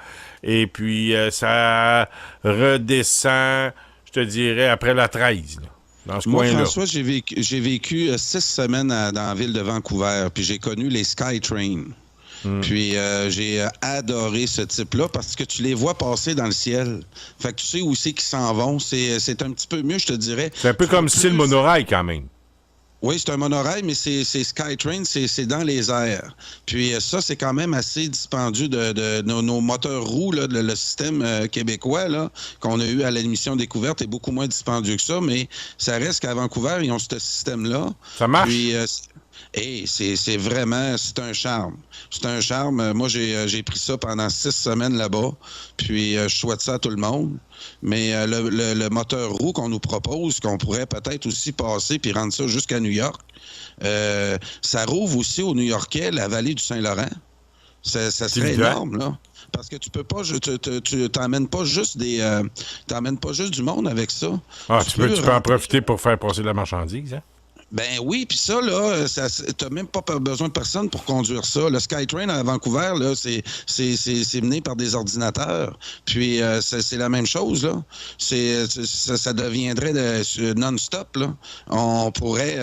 et puis ça redescend, je te dirais, après la 13, là, dans ce coin-là. Moi, François, j'ai vécu 6 semaines dans la ville de Vancouver, puis j'ai connu les SkyTrain. Puis j'ai adoré ce type-là parce que tu les vois passer dans le ciel. Fait que tu sais où c'est qu'ils s'en vont. C'est un petit peu mieux, je te dirais. C'est un peu comme style monorail quand même. Oui, c'est un monorail, mais c'est SkyTrain, c'est dans les airs. Puis ça, c'est quand même assez dispendieux de nos moteurs roues, là, le système québécois là, qu'on a eu à l'émission Découverte est beaucoup moins dispendieux que ça, mais ça reste qu'à Vancouver, ils ont ce système-là. Ça marche? Puis, c'est vraiment, c'est un charme. C'est un charme. Moi, j'ai pris ça pendant 6 semaines là-bas. Puis, je souhaite ça à tout le monde. Mais le moteur roue qu'on nous propose, qu'on pourrait peut-être aussi passer puis rendre ça jusqu'à New York, ça rouvre aussi aux New-Yorkais la vallée du Saint-Laurent. Ça serait énorme, là. Parce que tu peux pas, tu t'emmènes pas juste t'emmènes pas juste du monde avec ça. Ah, tu peux en profiter pour faire passer de la marchandise, hein? Ben oui, puis ça, là, t'as même pas besoin de personne pour conduire ça. Le SkyTrain à Vancouver, là, c'est mené par des ordinateurs. Puis c'est la même chose, là. Ça deviendrait non-stop, là. On pourrait...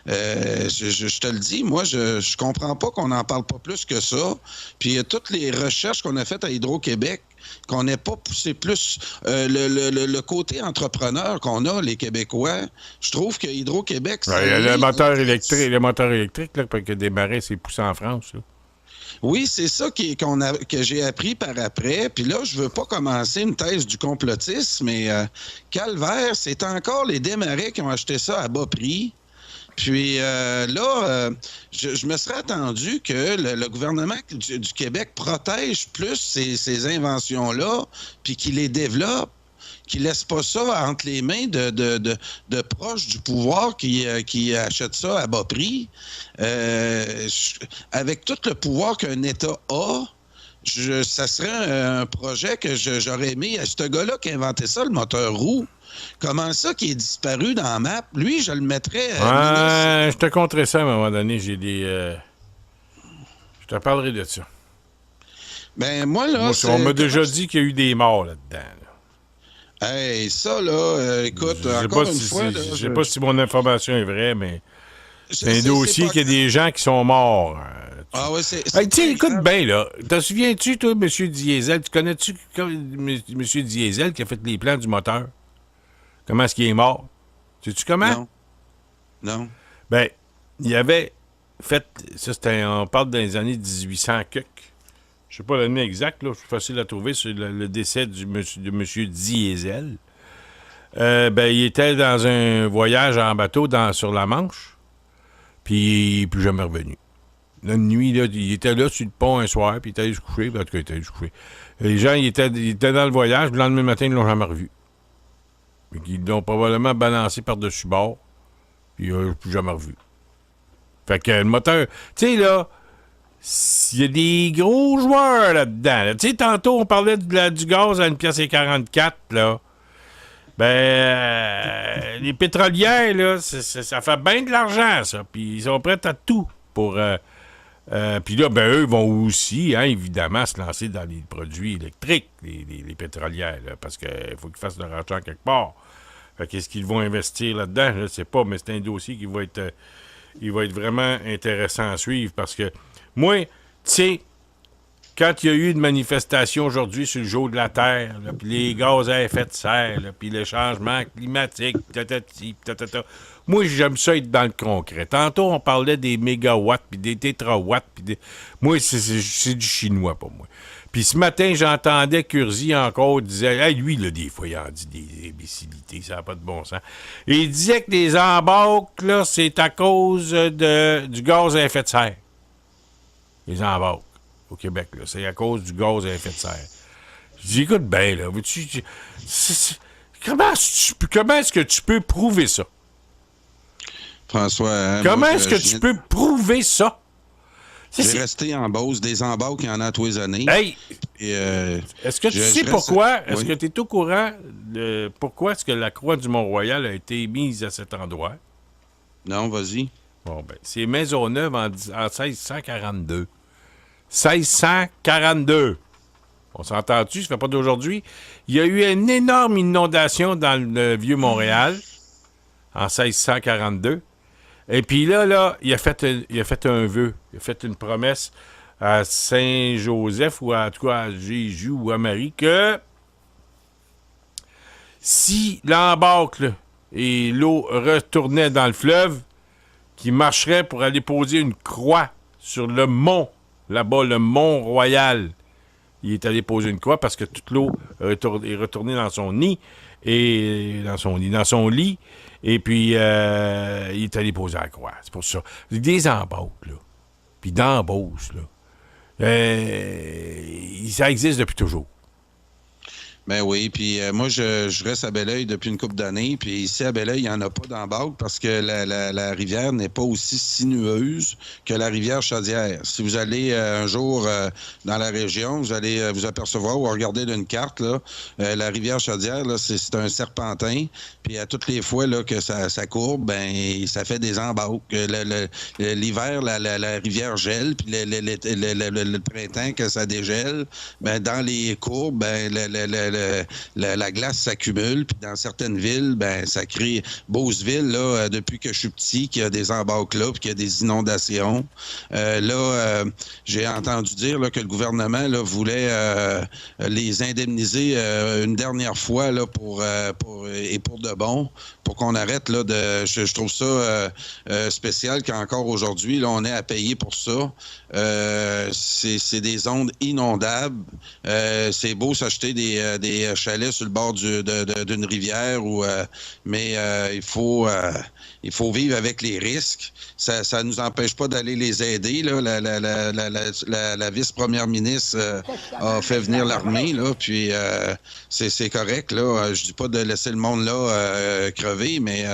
je te le dis, moi, je comprends pas qu'on n'en parle pas plus que ça. Puis toutes les recherches qu'on a faites à Hydro-Québec, qu'on n'ait pas poussé plus le côté entrepreneur qu'on a, les Québécois. Je trouve que Hydro-Québec... le moteur électrique là, que démarrer, c'est poussé en France. Là. Oui, c'est ça que j'ai appris par après. Puis là, je veux pas commencer une thèse du complotisme, mais calvaire, c'est encore les Desmarais qui ont acheté ça à bas prix. Puis je me serais attendu que le gouvernement du Québec protège plus ces inventions-là, puis qu'il les développe, qu'il laisse pas ça entre les mains de proches du pouvoir qui achètent ça à bas prix. Avec tout le pouvoir qu'un État a, ça serait un projet que j'aurais aimé à ce gars-là qui a inventé ça, le moteur roue. Comment ça qui est disparu dans la map? Lui, je le mettrais... je te conterai ça à un moment donné. J'ai des... Je te parlerai de ça. Ben, moi, là... On m'a déjà dit qu'il y a eu des morts là-dedans. Là. Hey, ça, là, écoute, Je sais encore pas une si, fois... là, je sais pas si mon information est vraie, mais c'est un c'est dossier pas qu'il y a des gens qui sont morts. Ah ouais, c'est Hey, tu sais, très écoute grave. bien, là. T'en souviens-tu, toi, M. Diesel? Tu connais-tu M. Diesel qui a fait les plans du moteur? Comment est-ce qu'il est mort? Sais-tu comment? Non, non. Ben, il avait fait... Ça, c'était... On parle des années 1800 quelques. Je sais pas l'année exacte, là. C'est facile à trouver sur le décès de M. Diesel. Ben, il était dans un voyage en bateau sur la Manche, puis il n'est plus jamais revenu. Là, une nuit, là, il était là sur le pont un soir, puis il est allé se coucher. En tout cas, il est allé se coucher. Les gens, ils étaient dans le voyage, puis le lendemain matin, ils ne l'ont jamais revu. Ils l'ont probablement balancé par-dessus bord, puis ils ne l'ont plus jamais revu. Fait que le moteur... Tu sais, là, il y a des gros joueurs là-dedans. Là. Tu sais, tantôt, on parlait du gaz à 1,44 $, là. Ben, les pétrolières, là, ça fait bien de l'argent, ça. Puis ils sont prêts à tout pour... puis là, ben, eux vont aussi, hein, évidemment, se lancer dans les produits électriques, les pétrolières, là, parce qu'il faut qu'ils fassent leur argent quelque part. Fait qu'est-ce qu'ils vont investir là-dedans? Je ne sais pas, mais c'est un dossier qui va être, il va être vraiment intéressant à suivre parce que moi, tu sais, quand il y a eu une manifestation aujourd'hui sur le jour de la Terre, puis les gaz à effet de serre, puis le changement climatique, moi, j'aime ça être dans le concret. Tantôt, on parlait des mégawatts, puis des tétrawatts, moi, c'est du chinois pour moi. Puis ce matin, j'entendais Curzi encore disait, hey, lui, là, des fois, il en dit des imbécilités, ça n'a pas de bon sens. Et il disait que les embarques, là, c'est à cause du gaz à effet de serre. Les embarques au Québec, là. C'est à cause du gaz à effet de serre. Je dis, écoute bien, là, comment est-ce que tu peux prouver ça? François, hein, Comment moi, est-ce que tu peux prouver ça? J'ai resté en Beauce, des embarques, il y en a tous les années. Hey! Et, est-ce que tu sais pourquoi? Est-ce que tu es au courant de pourquoi est-ce que la croix du Mont-Royal a été mise à cet endroit? Non, vas-y. Bon, ben, c'est Maisonneuve en 1642. 1642. On s'entend-tu? Ça fait pas d'aujourd'hui. Il y a eu une énorme inondation dans le Vieux-Montréal en 1642. Et puis là, il a fait un vœu. Il a fait une promesse à Saint-Joseph ou en tout cas à Jésus ou à Marie que si l'embarque là, et l'eau retournait dans le fleuve, qu'il marcherait pour aller poser une croix sur le mont, là-bas, le Mont-Royal. Il est allé poser une croix parce que toute l'eau est retournée dans son nid dans son lit. Et puis, il est allé poser la croix. C'est pour ça. Des embarques, là. Puis d'embauches, là. Ça existe depuis toujours. Ben oui, puis moi, je reste à Belleuil depuis une couple d'années, puis ici, à Belleuil, il n'y en a pas d'embarque parce que la rivière n'est pas aussi sinueuse que la rivière Chaudière. Si vous allez un jour dans la région, vous allez vous apercevoir ou regarder d'une carte, là, la rivière Chaudière, là, c'est un serpentin, puis à toutes les fois là, que ça courbe, ben ça fait des embarques. L'hiver, la rivière gèle, puis le printemps, que ça dégèle, ben dans les courbes, ben la glace s'accumule, puis dans certaines villes, ben ça crée... Beauceville, là, depuis que je suis petit, qu'il y a des embarques là, puis qu'il y a des inondations. J'ai entendu dire là, que le gouvernement là, voulait les indemniser une dernière fois là, pour de bon, pour qu'on arrête là, de... Je trouve ça spécial qu'encore aujourd'hui, là, on est à payer pour ça. C'est des zones inondables. C'est beau s'acheter des chalets sur le bord d'une rivière, mais il faut vivre avec les risques. Ça nous empêche pas d'aller les aider. Là. La vice-première ministre a fait venir l'armée, là, puis c'est correct. Là. Je dis pas de laisser le monde là crever, mais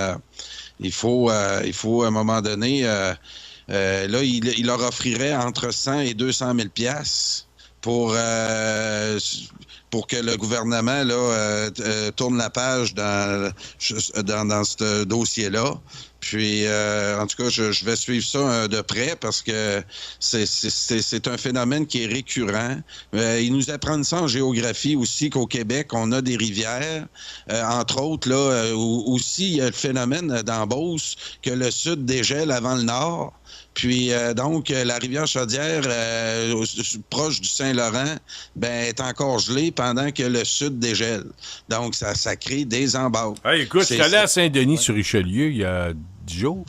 il faut à un moment donné... là, il leur offrirait entre 100 et 200 000 piastres pour que le gouvernement là, tourne la page dans ce dossier-là. Puis, en tout cas, je vais suivre ça de près parce que c'est un phénomène qui est récurrent. Ils nous apprennent ça en géographie aussi, qu'au Québec, on a des rivières. Entre autres, là, aussi, il y a le phénomène dans Beauce que le sud dégèle avant le nord. Puis, donc, la rivière Chaudière, proche du Saint-Laurent, est encore gelée pendant que le sud dégèle. Donc, ça crée des embâcles. Hey, écoute, je suis allé à Saint-Denis-sur-Richelieu il y a 10 jours.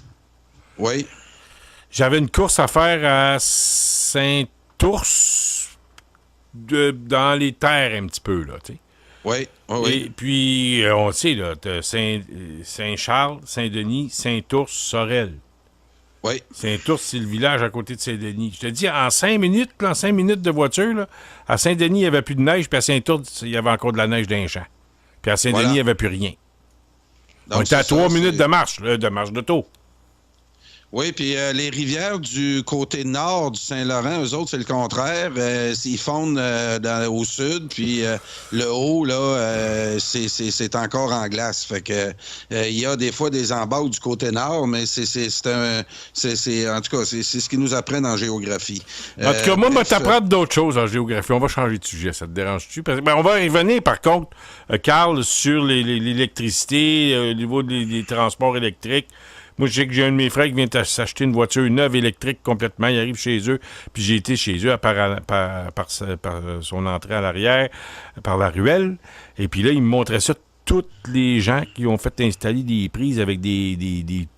Oui. J'avais une course à faire à Saint-Ours, dans les terres un petit peu, là, tu sais. Oui. Et puis, on sait, là, t'as Saint-Charles, Saint-Denis, Saint-Ours, Sorel. Oui. Saint-Ours, c'est le village à côté de Saint-Denis. Je te dis, en 5 minutes de voiture, là, à Saint-Denis, il n'y avait plus de neige, puis à Saint-Ours, il y avait encore de la neige d'un champ. Puis à Saint-Denis, il n'y avait plus rien. Donc, on était à 3 minutes de marche d'auto. Oui, puis les rivières du côté nord du Saint-Laurent, eux autres, c'est le contraire. Ils fondent au sud, puis le haut, là, c'est encore en glace. Fait que il y a des fois des embâcles du côté nord, mais en tout cas, c'est ce qu'ils nous apprennent en géographie. En tout cas, moi, je vais t'apprendre d'autres choses en géographie. On va changer de sujet, ça te dérange-tu? On va revenir, par contre, Carl, sur l'électricité, au niveau des transports électriques. Moi, je sais que j'ai un de mes frères qui vient de s'acheter une voiture neuve électrique complètement. Il arrive chez eux, puis j'ai été chez eux par son entrée à l'arrière, par la ruelle. Et puis là, il me montrait ça, tous les gens qui ont fait installer des prises avec des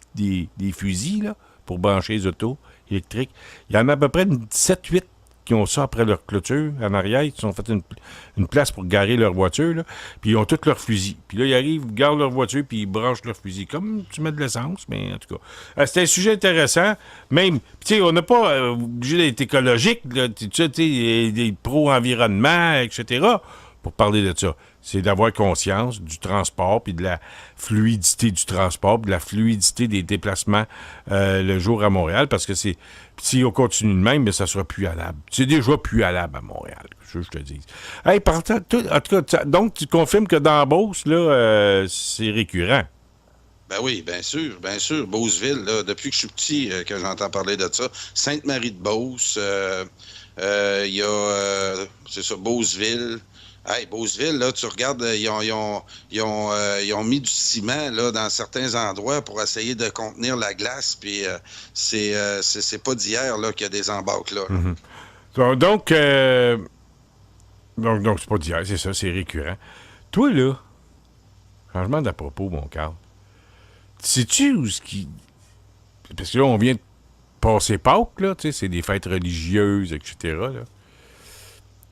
fusils là, pour brancher les autos électriques. Il y en a à peu près 7-8 qui ont ça après leur clôture en arrière. Ils se sont fait une place pour garer leur voiture, là, puis ils ont tous leurs fusils. Puis là, ils arrivent, ils garent leur voiture, puis ils branchent leurs fusils. Comme tu mets de l'essence, mais en tout cas. C'était un sujet intéressant. Même, tu sais, on n'a pas obligé d'être écologique, là, tu sais, des pro-environnement, etc., pour parler de ça. C'est d'avoir conscience du transport, puis de la fluidité du transport, puis de la fluidité des déplacements le jour à Montréal, parce que si on continue de même, mais ça sera pualable. C'est déjà pualable à Montréal, je te dis. Hey, en tout cas, donc tu confirmes que dans Beauce, là, c'est récurrent. Ben oui, bien sûr. Beauceville, là, depuis que je suis petit, que j'entends parler de ça. Sainte-Marie-de-Beauce, il y a, c'est ça, Beauceville. Hey, Beauceville, là, tu regardes, ils ont mis du ciment là, dans certains endroits pour essayer de contenir la glace, puis c'est pas d'hier là, qu'il y a des embâcles là. Mm-hmm. Donc, c'est pas d'hier, c'est ça, c'est récurrent. Toi, là, changement d'à propos, mon Carl, sais-tu où ce qui... Parce que là, on vient de passer Pâques, là, tu sais, c'est des fêtes religieuses, etc., là.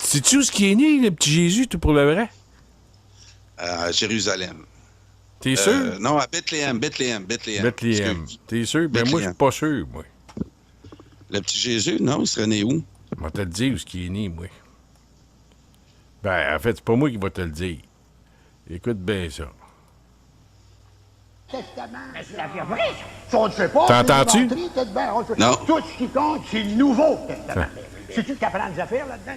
Sais-tu où ce qui est né, le petit Jésus, tout pour le vrai? À Jérusalem. T'es sûr? Non, à Bethléem. Bethléem. T'es sûr? Ben moi, je suis pas sûr, moi. Le petit Jésus, non, il serait né où? Je vais te le dire où ce qui est né, moi. Ben, en fait, c'est pas moi qui va te le dire. Écoute bien ça. Mais c'est la vrai. Ça, on ne sait pas. T'entends-tu? Non. Tout ce qui compte, c'est le Nouveau Testament. C'est-tu que t'apprends des affaires là-dedans?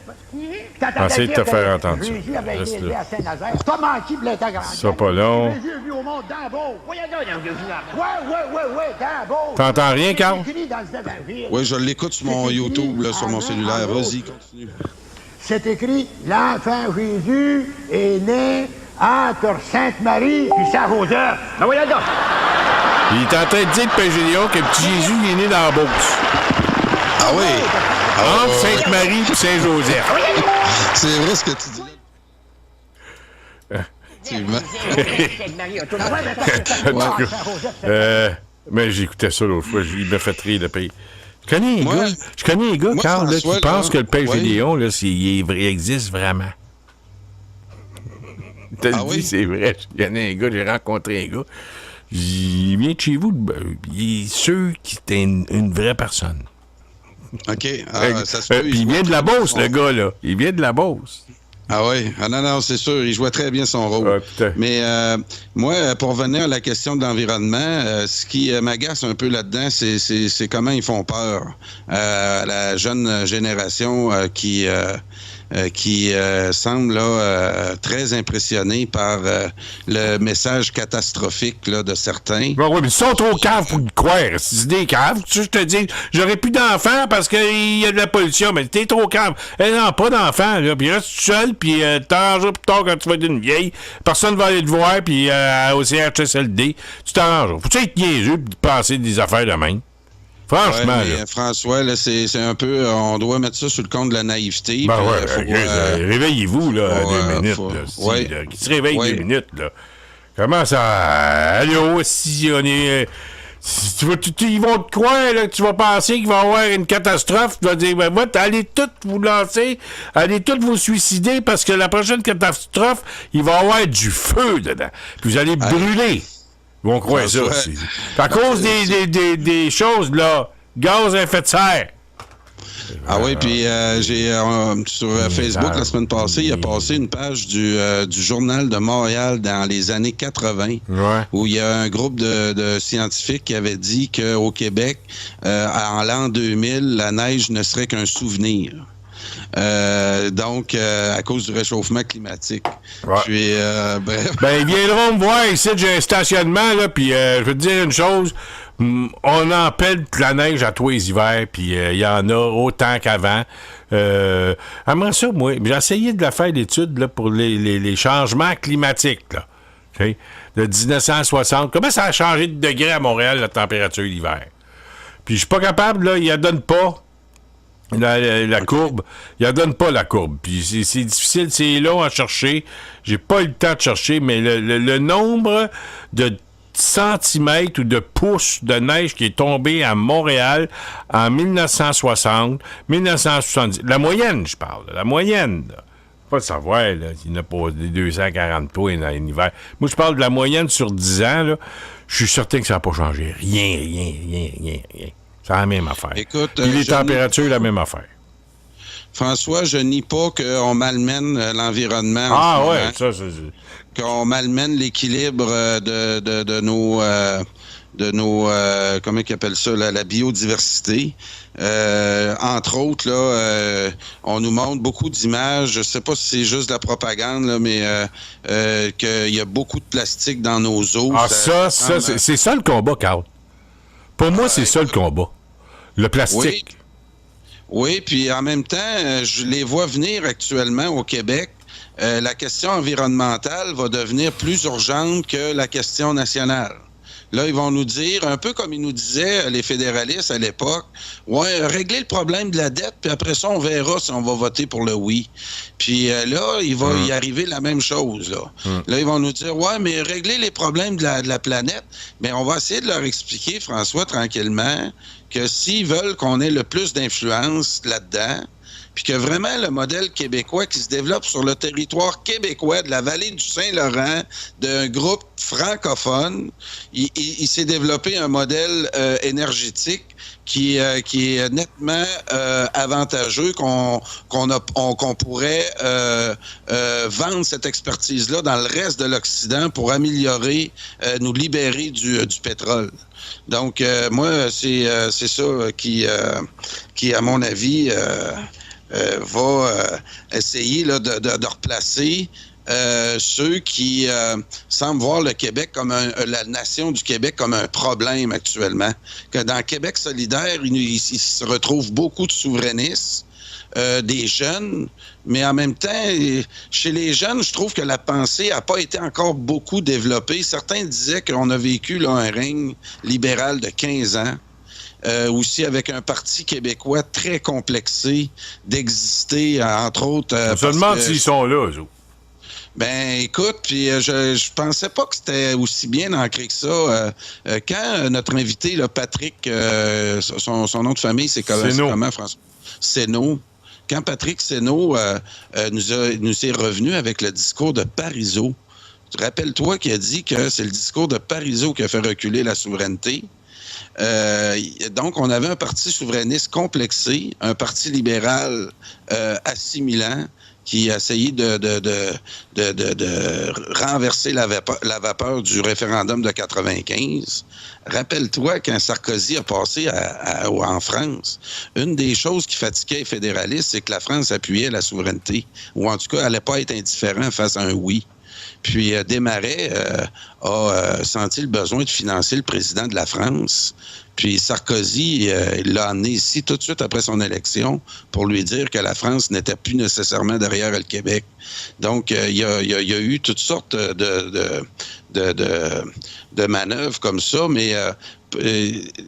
Pensez de te faire entendre ça. Jésus avait été Reste élevé là. à Saint-Nazaire. T'as menti pour l'être agrandi. Ça pas long. Jésus est venu au monde dans Beauce. Voyons donc, ouais, dans Beauce. T'entends rien, Carl? C'est écrit dans les évangiles. Oui, je l'écoute sur mon YouTube, là, sur mon cellulaire. Vas-y, continue. C'est écrit, l'enfant Jésus est né entre Sainte-Marie et Saint-Joseph. Ben voyons donc. Il est en train de dire, le Père Gédéon, que le petit Jésus il est né dans la Beauce. Ah oui? Entre Sainte-Marie et Saint-Joseph. C'est vrai ce que tu dis là. Mais j'écoutais ça l'autre fois, il m'a fait rire le pays. Je connais un gars, Carl, là, qui pense que le Père Gédéon, là, il existe vraiment. Il te le dit, c'est vrai. Il y en a un gars, j'ai rencontré un gars. Il vient de chez vous, il est sûr qu'il était une vraie personne. OK. Ça se peut. Puis il vient de la Beauce, le gars, là. Il vient de la Beauce. Ah oui? Ah non, c'est sûr. Il jouait très bien son rôle. Mais moi, pour revenir à la question de l'environnement, ce qui m'agace un peu là-dedans, c'est comment ils font peur à la jeune génération qui qui semble là, très impressionné par le message catastrophique là, de certains. Oui, mais ils sont trop caves pour y croire. C'est des caves. Tu je te dis, j'aurais plus d'enfants parce qu'il y a de la pollution, mais t'es trop cave. Non, pas d'enfants, là. Puis reste seul, puis t'arrangeras plus tard quand tu vas être une vieille. Personne va aller te voir, puis au CHSLD, tu t'arrangeras. Faut-tu être niaiseux puis penser des affaires de même? Franchement, ouais, là. François, là, c'est un peu... On doit mettre ça sur le compte de la naïveté. Ben ouais, réveillez-vous, là, 2 minutes. Qui se réveille 2 minutes, là. Comment ça... Allô, si on est... ils vont te croire, là, que tu vas penser qu'il va y avoir une catastrophe. Tu vas dire, ben, allez toutes vous lancer, allez toutes vous suicider, parce que la prochaine catastrophe, il va y avoir du feu dedans. Puis vous allez brûler. Ils vont croire ça aussi. À cause des choses, là, gaz à effet de serre. Ah oui, puis j'ai sur Facebook la semaine passée, il a passé une page du Journal de Montréal dans les années 80, où il y a un groupe de scientifiques qui avait dit qu'au Québec, en l'an 2000, la neige ne serait qu'un souvenir. Donc, à cause du réchauffement climatique. Ouais. Puis, bref. Ben, ils viendront me voir ici, j'ai un stationnement, là, puis je vais te dire une chose, on en pèle de la neige à tous les hivers, puis il y en a autant qu'avant. Après ça, moi, j'ai essayé de la faire l'étude là, pour les changements climatiques, là. Okay? De 1960. Comment ça a changé de degré à Montréal, la température l'hiver? Puis je suis pas capable, là, il la donne pas. La courbe, il ne donne pas la courbe. Puis c'est difficile, c'est long à chercher. J'ai pas eu le temps de chercher, mais le nombre de centimètres ou de pouces de neige qui est tombé à Montréal en 1960, 1970. La moyenne, je parle. La moyenne. Là. Pas de savoir, là, il n'y en a pas des 240 pouces dans l'hiver. Moi, je parle de la moyenne sur 10 ans. Là. Je suis certain que ça n'a pas changé. Rien. C'est la même affaire. Écoute, puis les températures, la même affaire. François, je nie pas qu'on malmène l'environnement. Ah ouais, ça, c'est... Qu'on malmène l'équilibre de nos comment ils appellent ça, la biodiversité. Entre autres, là, on nous montre beaucoup d'images. Je sais pas si c'est juste de la propagande, là, mais qu'il y a beaucoup de plastique dans nos eaux. Ah, c'est ça le combat, Carl. Pour moi, c'est ça le combat. Le plastique. Oui, puis en même temps, je les vois venir actuellement au Québec. La question environnementale va devenir plus urgente que la question nationale. Là, ils vont nous dire, un peu comme ils nous disaient, les fédéralistes à l'époque, ouais, régler le problème de la dette, puis après ça, on verra si on va voter pour le oui. Puis là, il va y arriver la même chose. Là, ils vont nous dire, ouais, mais régler les problèmes de la planète, mais on va essayer de leur expliquer, François, tranquillement, que s'ils veulent qu'on ait le plus d'influence là-dedans, puis que vraiment le modèle québécois qui se développe sur le territoire québécois de la vallée du Saint-Laurent, d'un groupe francophone, il s'est développé un modèle énergétique qui est nettement avantageux, qu'on pourrait vendre cette expertise-là dans le reste de l'Occident pour améliorer, nous libérer du pétrole. Donc, moi, c'est ça qui, à mon avis, va essayer là, de replacer ceux qui semblent voir le Québec comme la nation du Québec comme un problème actuellement. Que dans Québec solidaire, il se retrouve beaucoup de souverainistes, des jeunes, mais en même temps, chez les jeunes, je trouve que la pensée n'a pas été encore beaucoup développée. Certains disaient qu'on a vécu là, un règne libéral de 15 ans. Aussi avec un parti québécois très complexé d'exister, entre autres... Je me demande s'ils sont là, eux autres. Ben, écoute, puis je pensais pas que c'était aussi bien ancré que ça. Quand notre invité, là, Patrick, son nom de famille, c'est comment, François? Sénault. Quand Patrick Sénault nous est revenu avec le discours de Parizeau, rappelle-toi qu'il a dit que c'est le discours de Parizeau qui a fait reculer la souveraineté. Donc, on avait un parti souverainiste complexé, un parti libéral assimilant, qui a essayé de renverser la vapeur du référendum de 95. Rappelle-toi quand Sarkozy a passé en France, une des choses qui fatiguait les fédéralistes, c'est que la France appuyait la souveraineté, ou en tout cas, elle n'allait pas être indifférent face à un oui. Puis Desmarais a senti le besoin de financer le président de la France. Puis Sarkozy l'a amené ici tout de suite après son élection pour lui dire que la France n'était plus nécessairement derrière le Québec. Donc, il y a eu toutes sortes de manœuvres comme ça, mais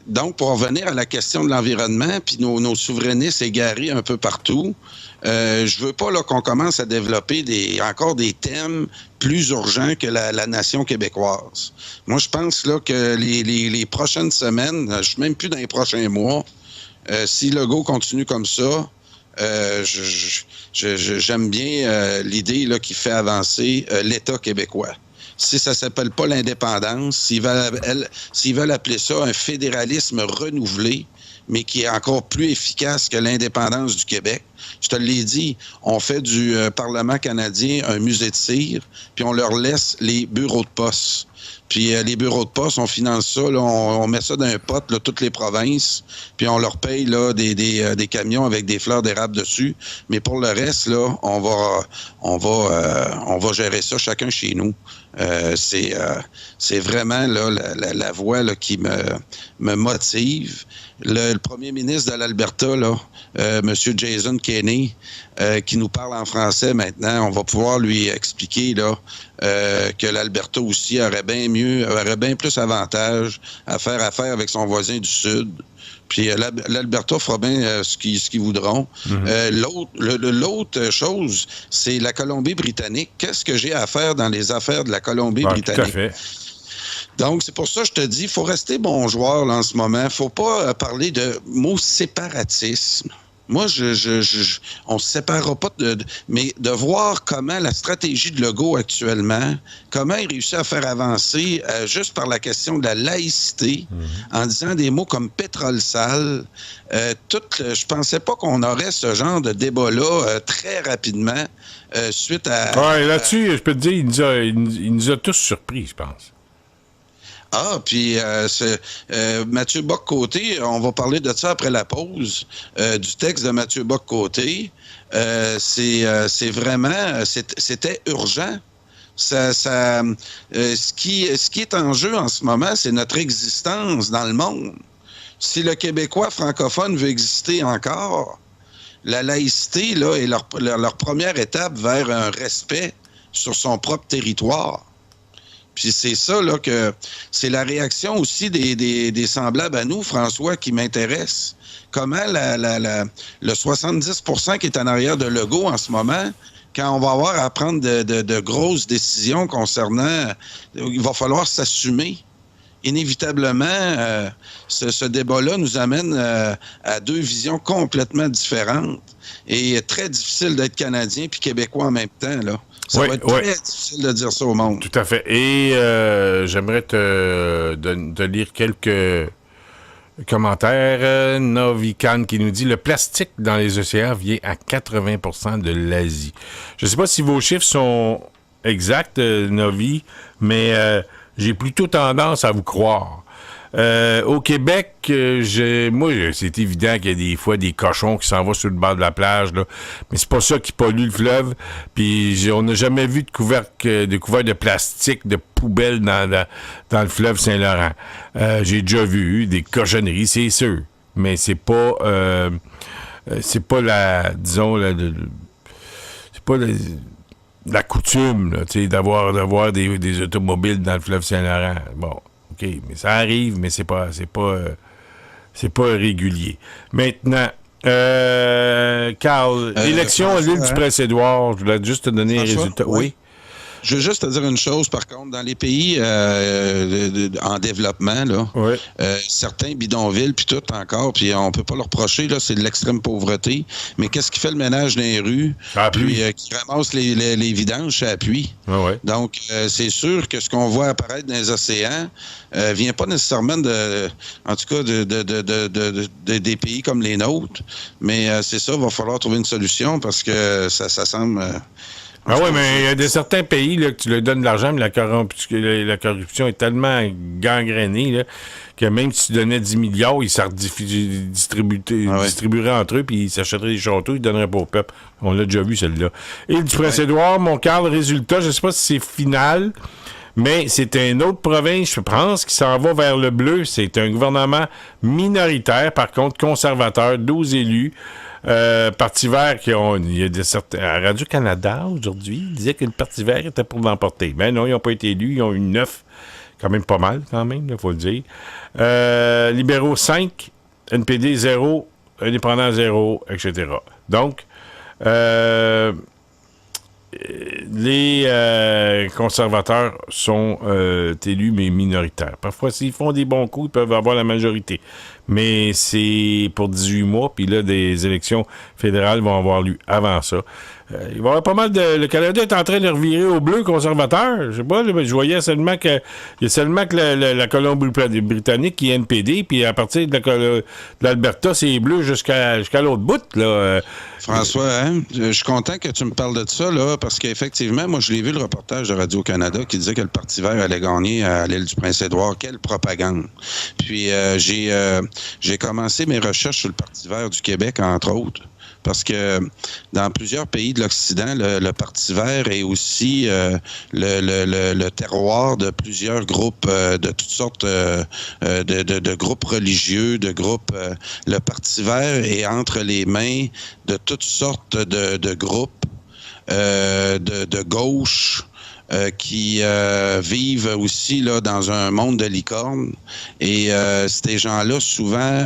donc, pour revenir à la question de l'environnement, puis nos souverainistes égarés un peu partout, je veux pas là qu'on commence à développer encore des thèmes plus urgents que la nation québécoise. Moi, je pense là que les prochaines semaines, je suis même plus dans les prochains mois, si Legault continue comme ça, j'aime bien l'idée là qui fait avancer l'État québécois. Si ça s'appelle pas l'indépendance, s'ils veulent appeler ça un fédéralisme renouvelé, mais qui est encore plus efficace que l'indépendance du Québec. Je te l'ai dit, on fait du Parlement canadien un musée de cire, puis on leur laisse les bureaux de poste. Puis les bureaux de poste, on finance ça, là, on met ça dans un pot, là, toutes les provinces, puis on leur paye là, des camions avec des fleurs d'érable dessus. Mais pour le reste, là, on va gérer ça chacun chez nous. C'est vraiment là, la voie là, qui me motive. Le premier ministre de l'Alberta, là, M. Jason Kenney, qui nous parle en français maintenant, on va pouvoir lui expliquer là, que l'Alberta aussi aurait bien plus avantage à faire affaire avec son voisin du Sud. Puis l'Alberta fera bien ce qu'ils voudront. L'autre chose, c'est la Colombie-Britannique. Qu'est-ce que j'ai à faire dans les affaires de la Colombie-Britannique? Tout à fait. Donc, c'est pour ça que je te dis, il faut rester bon joueur là, en ce moment. Il ne faut pas parler de mot séparatisme. Moi, on ne se séparera pas mais de voir comment la stratégie de Legault actuellement, comment il réussit à faire avancer juste par la question de la laïcité, en disant des mots comme pétrole sale. Je pensais pas qu'on aurait ce genre de débat-là très rapidement suite à... Oui, là-dessus, je peux te dire, il nous a tous surpris, je pense. Ah, puis Mathieu Bock-Côté, on va parler de ça après la pause, du texte de Mathieu Bock-Côté. C'est vraiment, c'était urgent. Ce qui est en jeu en ce moment, c'est notre existence dans le monde. Si le Québécois francophone veut exister encore, la laïcité là, est leur première étape vers un respect sur son propre territoire. Puis c'est ça, là, que c'est la réaction aussi des semblables à nous, François, qui m'intéresse. Comment le 70% qui est en arrière de Legault en ce moment, quand on va avoir à prendre de grosses décisions concernant... Il va falloir s'assumer. Inévitablement, ce débat-là nous amène à deux visions complètement différentes et très difficile d'être Canadien puis Québécois en même temps, là. Ça va être très difficile de dire ça au monde. Tout à fait. Et j'aimerais te lire quelques commentaires. Novican qui nous dit « Le plastique dans les océans vient à 80% de l'Asie. » Je ne sais pas si vos chiffres sont exacts, Novi, mais j'ai plutôt tendance à vous croire. Au Québec, moi, c'est évident qu'il y a des fois des cochons qui s'en vont sur le bord de la plage, là, mais c'est pas ça qui pollue le fleuve. Puis on n'a jamais vu de couvercle de plastique, de poubelle dans le fleuve Saint-Laurent. J'ai déjà vu des cochonneries, c'est sûr, mais c'est pas la, disons, c'est pas la coutume, là, tu sais, d'avoir des automobiles dans le fleuve Saint-Laurent. Bon. OK, mais ça arrive, mais c'est pas régulier. Maintenant, Carl, élection à l'île du Prince-Édouard, je voulais juste te donner les résultats. Oui. Je veux juste te dire une chose, par contre, dans les pays en développement, là, certains bidonvilles, puis tout encore, puis on peut pas leur reprocher, là, c'est de l'extrême pauvreté. Mais qu'est-ce qui fait le ménage dans les rues? Puis qui ramasse les vidanges, ça appuie. Donc, c'est sûr que ce qu'on voit apparaître dans les océans vient pas nécessairement en tout cas, des pays comme les nôtres. Mais c'est ça, il va falloir trouver une solution parce que ça semble... Ah oui, mais il y a certains pays là, que tu leur donnes de l'argent, mais la corruption est tellement gangrénée là, que même si tu donnais 10 milliards, ils s'en distribueraient entre eux, puis ils s'achèteraient des châteaux, ils donneraient pas au peuple. On l'a déjà vu, celle-là. Île du Prince-Édouard, Montcalm, résultat, je sais pas si c'est final, mais c'est une autre province, je pense, qui s'en va vers le bleu. C'est un gouvernement minoritaire, par contre, conservateur, 12 élus. Parti vert il y a certains. À Radio-Canada, aujourd'hui, ils disaient que le Parti vert était pour l'emporter. Mais non, ils n'ont pas été élus. Ils ont eu 9. Quand même pas mal, quand même, il faut le dire. Libéraux 5, NPD 0, Indépendant 0, etc. Donc, les conservateurs sont élus, mais minoritaires. Parfois, s'ils font des bons coups, ils peuvent avoir la majorité. Mais c'est pour 18 mois, puis là, des élections fédérales vont avoir lieu avant ça. Il va y avoir pas mal de... Le Canada est en train de revirer au bleu conservateur. Je sais pas, je voyais seulement que... Il y a seulement que la Colombie-Britannique qui est NPD, puis à partir de l'Alberta, c'est bleu jusqu'à l'autre bout, là. François, hein? Je suis content que tu me parles de ça, là, parce qu'effectivement, moi, je l'ai vu le reportage de Radio-Canada qui disait que le Parti vert allait gagner à l'île du Prince-Édouard. Quelle propagande! Puis j'ai commencé mes recherches sur le Parti vert du Québec, entre autres, parce que dans plusieurs pays de l'Occident, le Parti vert est aussi le terroir de plusieurs groupes de toutes sortes de groupes religieux, de groupes. Le Parti vert est entre les mains de toutes sortes de groupes de gauche. Qui vivent aussi là dans un monde de licorne. Et ces gens-là, souvent,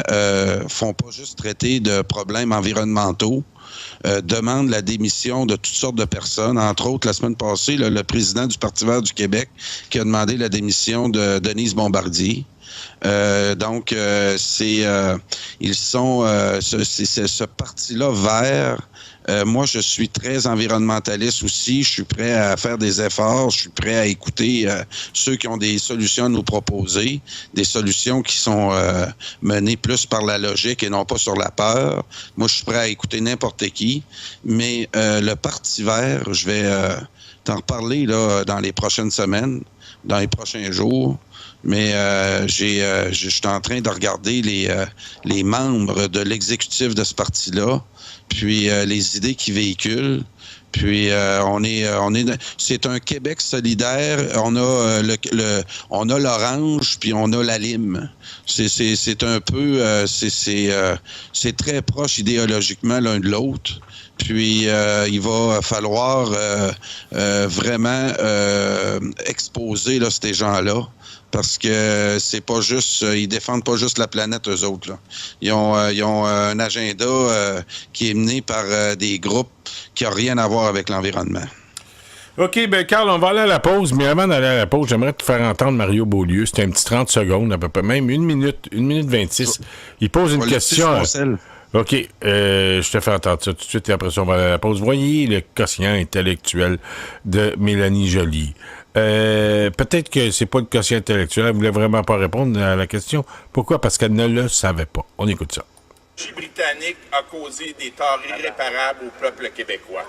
font pas juste traiter de problèmes environnementaux, demandent la démission de toutes sortes de personnes. Entre autres, la semaine passée, le président du Parti vert du Québec qui a demandé la démission de Denise Bombardier. Donc, ils sont ce parti-là vert. Moi, je suis très environnementaliste aussi. Je suis prêt à faire des efforts. Je suis prêt à écouter ceux qui ont des solutions à nous proposer, des solutions qui sont menées plus par la logique et non pas sur la peur. Moi, je suis prêt à écouter n'importe qui. Mais le Parti vert, je vais t'en reparler là, dans les prochaines semaines, dans les prochains jours. Mais je suis en train de regarder les membres de l'exécutif de ce parti-là, puis les idées qu'ils véhiculent. Puis c'est un Québec solidaire. On a on a l'orange, puis on a la lime. C'est un peu c'est très proche idéologiquement l'un de l'autre. Puis il va falloir vraiment exposer là, ces gens-là. Parce que c'est pas juste, ils défendent pas juste la planète, eux autres. Là. Ils ont un agenda qui est mené par des groupes qui n'ont rien à voir avec l'environnement. OK, ben Carl, on va aller à la pause, mais avant d'aller à la pause, j'aimerais te faire entendre Mario Beaulieu. C'était un petit 30 secondes, à peu près, même 1 minute 26. Il pose une question. OK, je te fais entendre ça tout de suite et après ça, on va aller à la pause. Voyez le quotient intellectuel de Mélanie Joly. Peut-être que c'est pas le quotient intellectuel, elle voulait vraiment pas répondre à la question. Pourquoi? Parce qu'elle ne le savait pas. On écoute ça. La britannique a causé des torts irréparables au peuple québécois.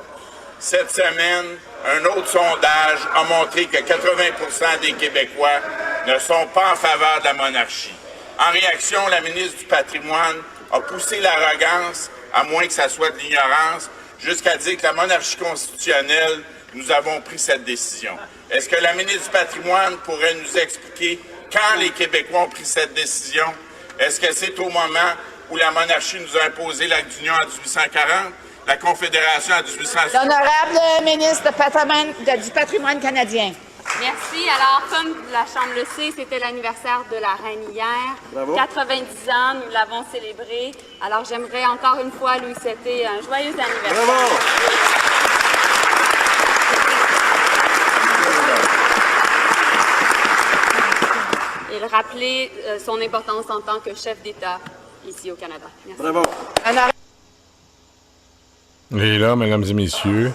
Cette semaine, un autre sondage a montré que 80% des Québécois ne sont pas en faveur de la monarchie. En réaction, la ministre du Patrimoine a poussé l'arrogance, à moins que ça soit de l'ignorance, jusqu'à dire que la monarchie constitutionnelle, nous avons pris cette décision. Est-ce que la ministre du Patrimoine pourrait nous expliquer quand les Québécois ont pris cette décision? Est-ce que c'est au moment où la monarchie nous a imposé l'acte d'union en 1840, la Confédération en 1860? L'honorable ministre du Patrimoine canadien. Merci. Alors, comme la Chambre le sait, c'était l'anniversaire de la reine hier. Bravo. 90 ans, nous l'avons célébré. Alors, j'aimerais encore une fois lui souhaiter un joyeux anniversaire. Bravo! il rappelait son importance en tant que chef d'État ici au Canada. Merci. Bravo. Et là, mesdames et messieurs,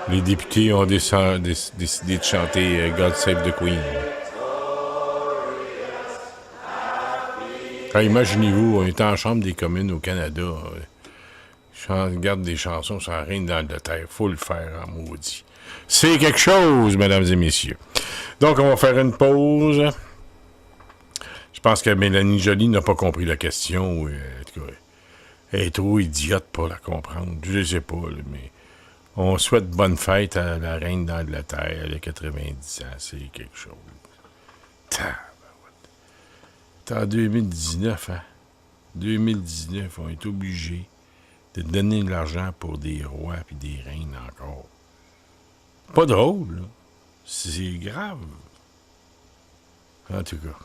les députés ont décidé de chanter God Save the Queen. Imaginez-vous, on est en chambre des communes au Canada. Regarde des chansons sur la reine d'Angleterre. Faut le faire en maudit. C'est quelque chose, mesdames et messieurs. Donc, on va faire une pause. Je pense que Mélanie Joly n'a pas compris la question. En tout cas, elle est trop idiote pour la comprendre. Je sais pas, là, mais on souhaite bonne fête à la reine d'Angleterre. Elle a 90 ans. C'est quelque chose. C'est en 2019, hein? 2019, on est obligé de donner de l'argent pour des rois et des reines encore. Pas drôle, là. C'est grave. En tout cas.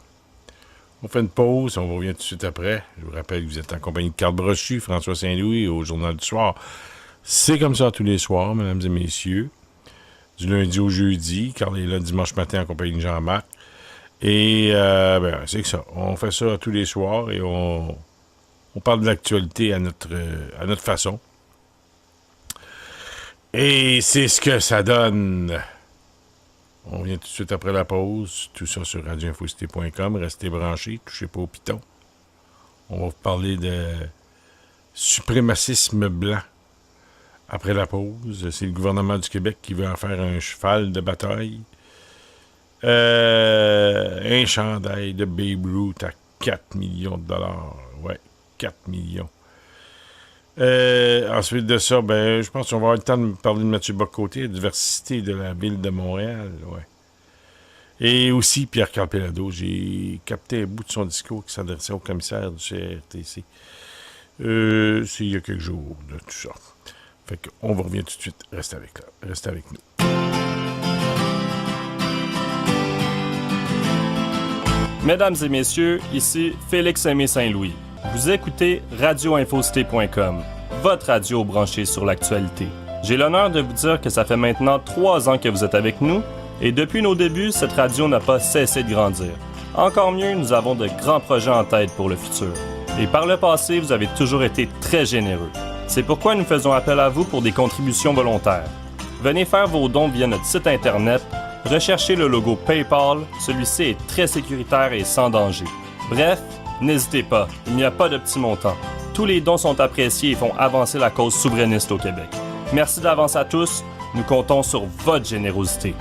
On fait une pause, on revient tout de suite après. Je vous rappelle que vous êtes en compagnie de Carl Brochu, François Saint-Louis au Journal du Soir. C'est comme ça tous les soirs, mesdames et messieurs. Du lundi au jeudi. Carl est là dimanche matin en compagnie de Jean-Marc. Et c'est que ça. On fait ça tous les soirs et on parle de l'actualité à notre façon. Et c'est ce que ça donne. On vient tout de suite après la pause. Tout ça sur radioinfocité.com. Restez branchés. Touchez pas au piton. On va vous parler de suprémacisme blanc. Après la pause, c'est le gouvernement du Québec qui veut en faire un cheval de bataille. Un chandail de Babe Ruth à 4 millions de dollars. Ouais, 4 millions. Ensuite de ça, je pense qu'on va avoir le temps de parler de Mathieu Bock-Côté, la diversité de la ville de Montréal. Ouais. Et aussi Pierre-Carl Péladeau. J'ai capté un bout de son discours qui s'adressait au commissaire du CRTC. C'est il y a quelques jours de tout ça. Fait qu'on va revenir tout de suite. Restez avec nous. Mesdames et messieurs, ici Félix-Aimé Saint-Louis. Vous écoutez radioinfocité.com, votre radio branchée sur l'actualité. J'ai l'honneur de vous dire que ça fait maintenant 3 ans que vous êtes avec nous et depuis nos débuts, cette radio n'a pas cessé de grandir. Encore mieux, nous avons de grands projets en tête pour le futur. Et par le passé, vous avez toujours été très généreux. C'est pourquoi nous faisons appel à vous pour des contributions volontaires. Venez faire vos dons via notre site Internet. Recherchez le logo PayPal, celui-ci est très sécuritaire et sans danger. Bref, n'hésitez pas, il n'y a pas de petits montants. Tous les dons sont appréciés et font avancer la cause souverainiste au Québec. Merci d'avance à tous, nous comptons sur votre générosité.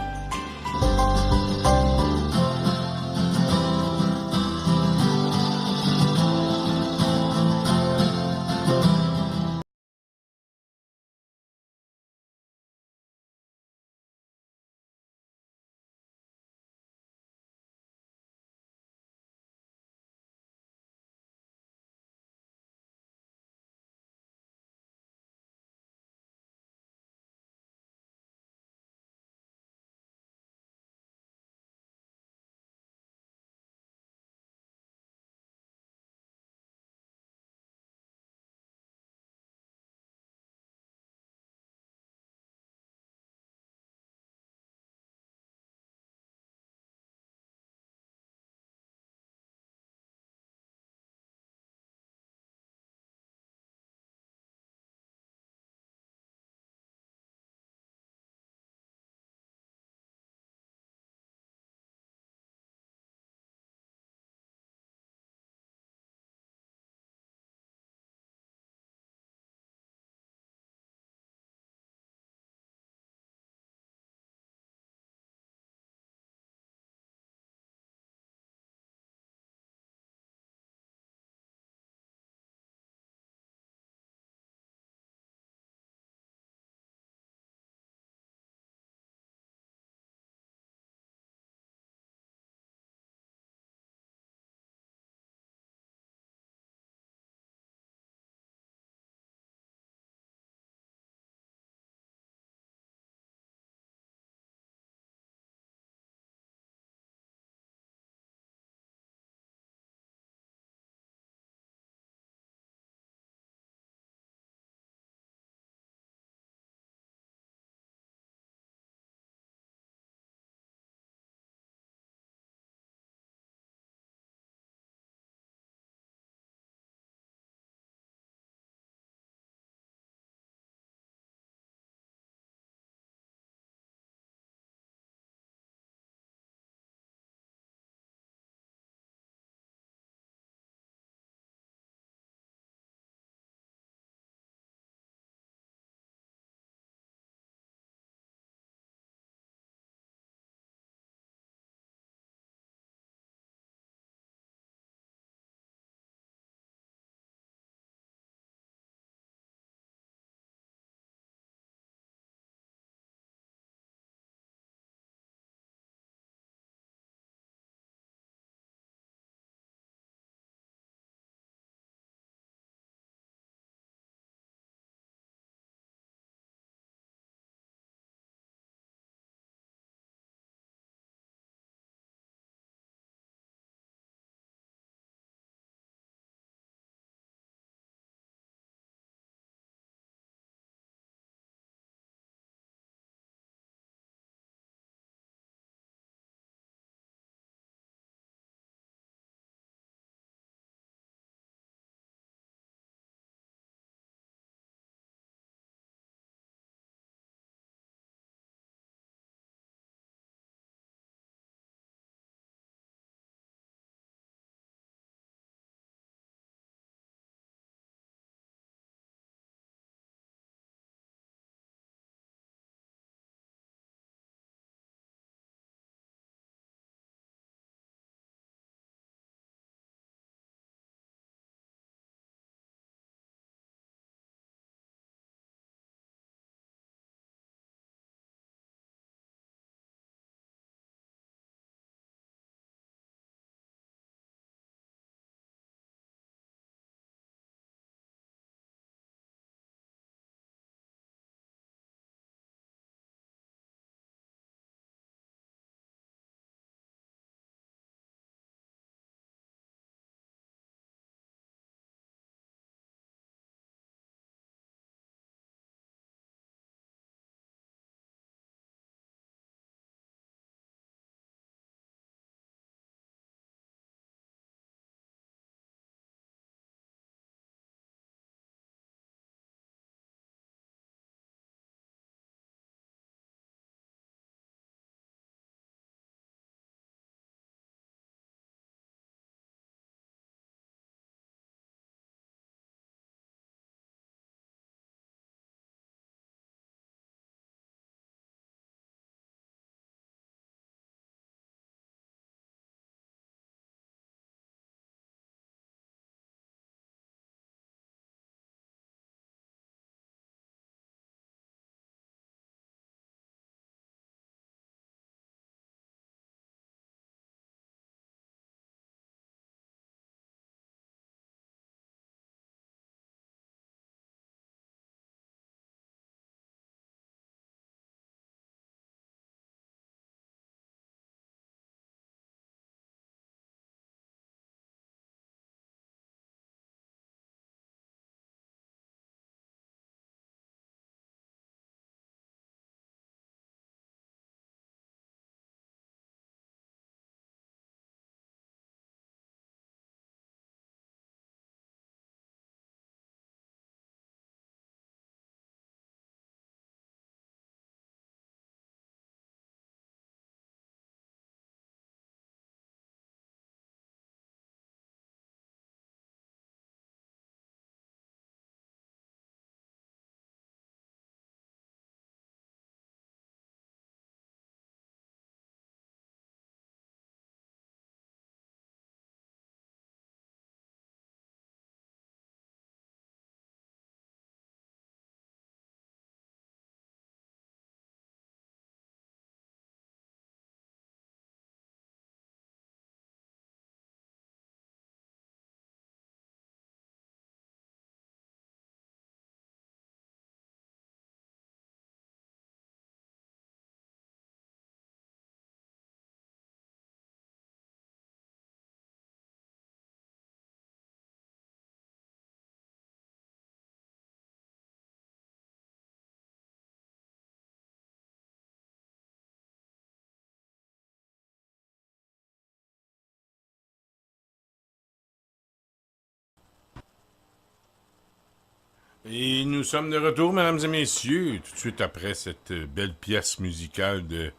Et nous sommes de retour, mesdames et messieurs, tout de suite après cette belle pièce musicale de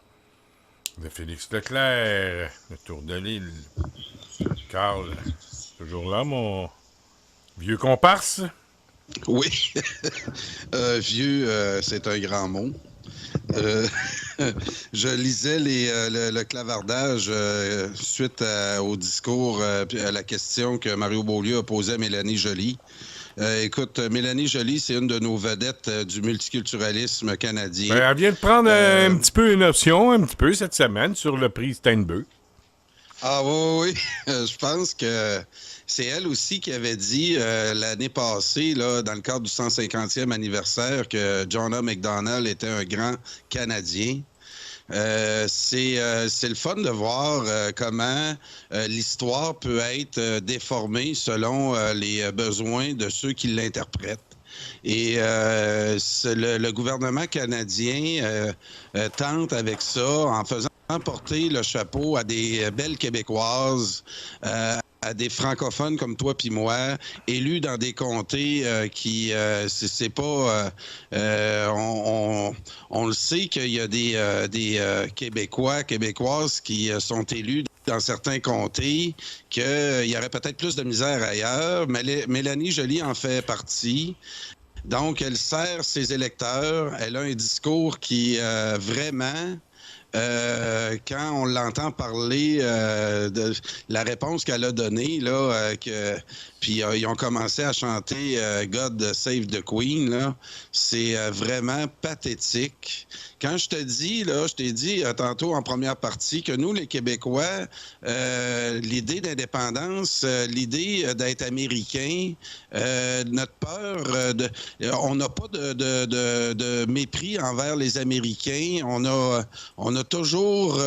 Félix Leclerc, le Tour de l'île. Carl, toujours là, mon vieux comparse? Oui. Vieux, c'est un grand mot. Je lisais le clavardage suite au discours, puis à la question que Mario Beaulieu a posée à Mélanie Joly. Écoute, Mélanie Joly, c'est une de nos vedettes du multiculturalisme canadien. Ben, elle vient de prendre un petit peu une option, un petit peu cette semaine, sur le prix Steinbeu. Ah oui. Je pense que c'est elle aussi qui avait dit l'année passée, là, dans le cadre du 150e anniversaire, que John A. MacDonald était un grand Canadien. C'est le fun de voir comment l'histoire peut être déformée selon les besoins de ceux qui l'interprètent. Et le gouvernement canadien tente avec ça, en faisant porter le chapeau à des belles Québécoises, à des francophones comme toi puis moi, élus dans des comtés qui, c'est pas... on le sait qu'il y a des Québécois, Québécoises qui sont élus dans certains comtés, qu'il y aurait peut-être plus de misère ailleurs. Mélanie Joly en fait partie. Donc, elle sert ses électeurs. Elle a un discours qui, vraiment... quand on l'entend parler de la réponse qu'elle a donnée, là, puis ils ont commencé à chanter God Save the Queen, là, c'est vraiment pathétique. Quand je t'ai dit tantôt en première partie que nous, les Québécois, l'idée d'indépendance, l'idée d'être américain, notre peur, on n'a pas de mépris envers les Américains. On a toujours,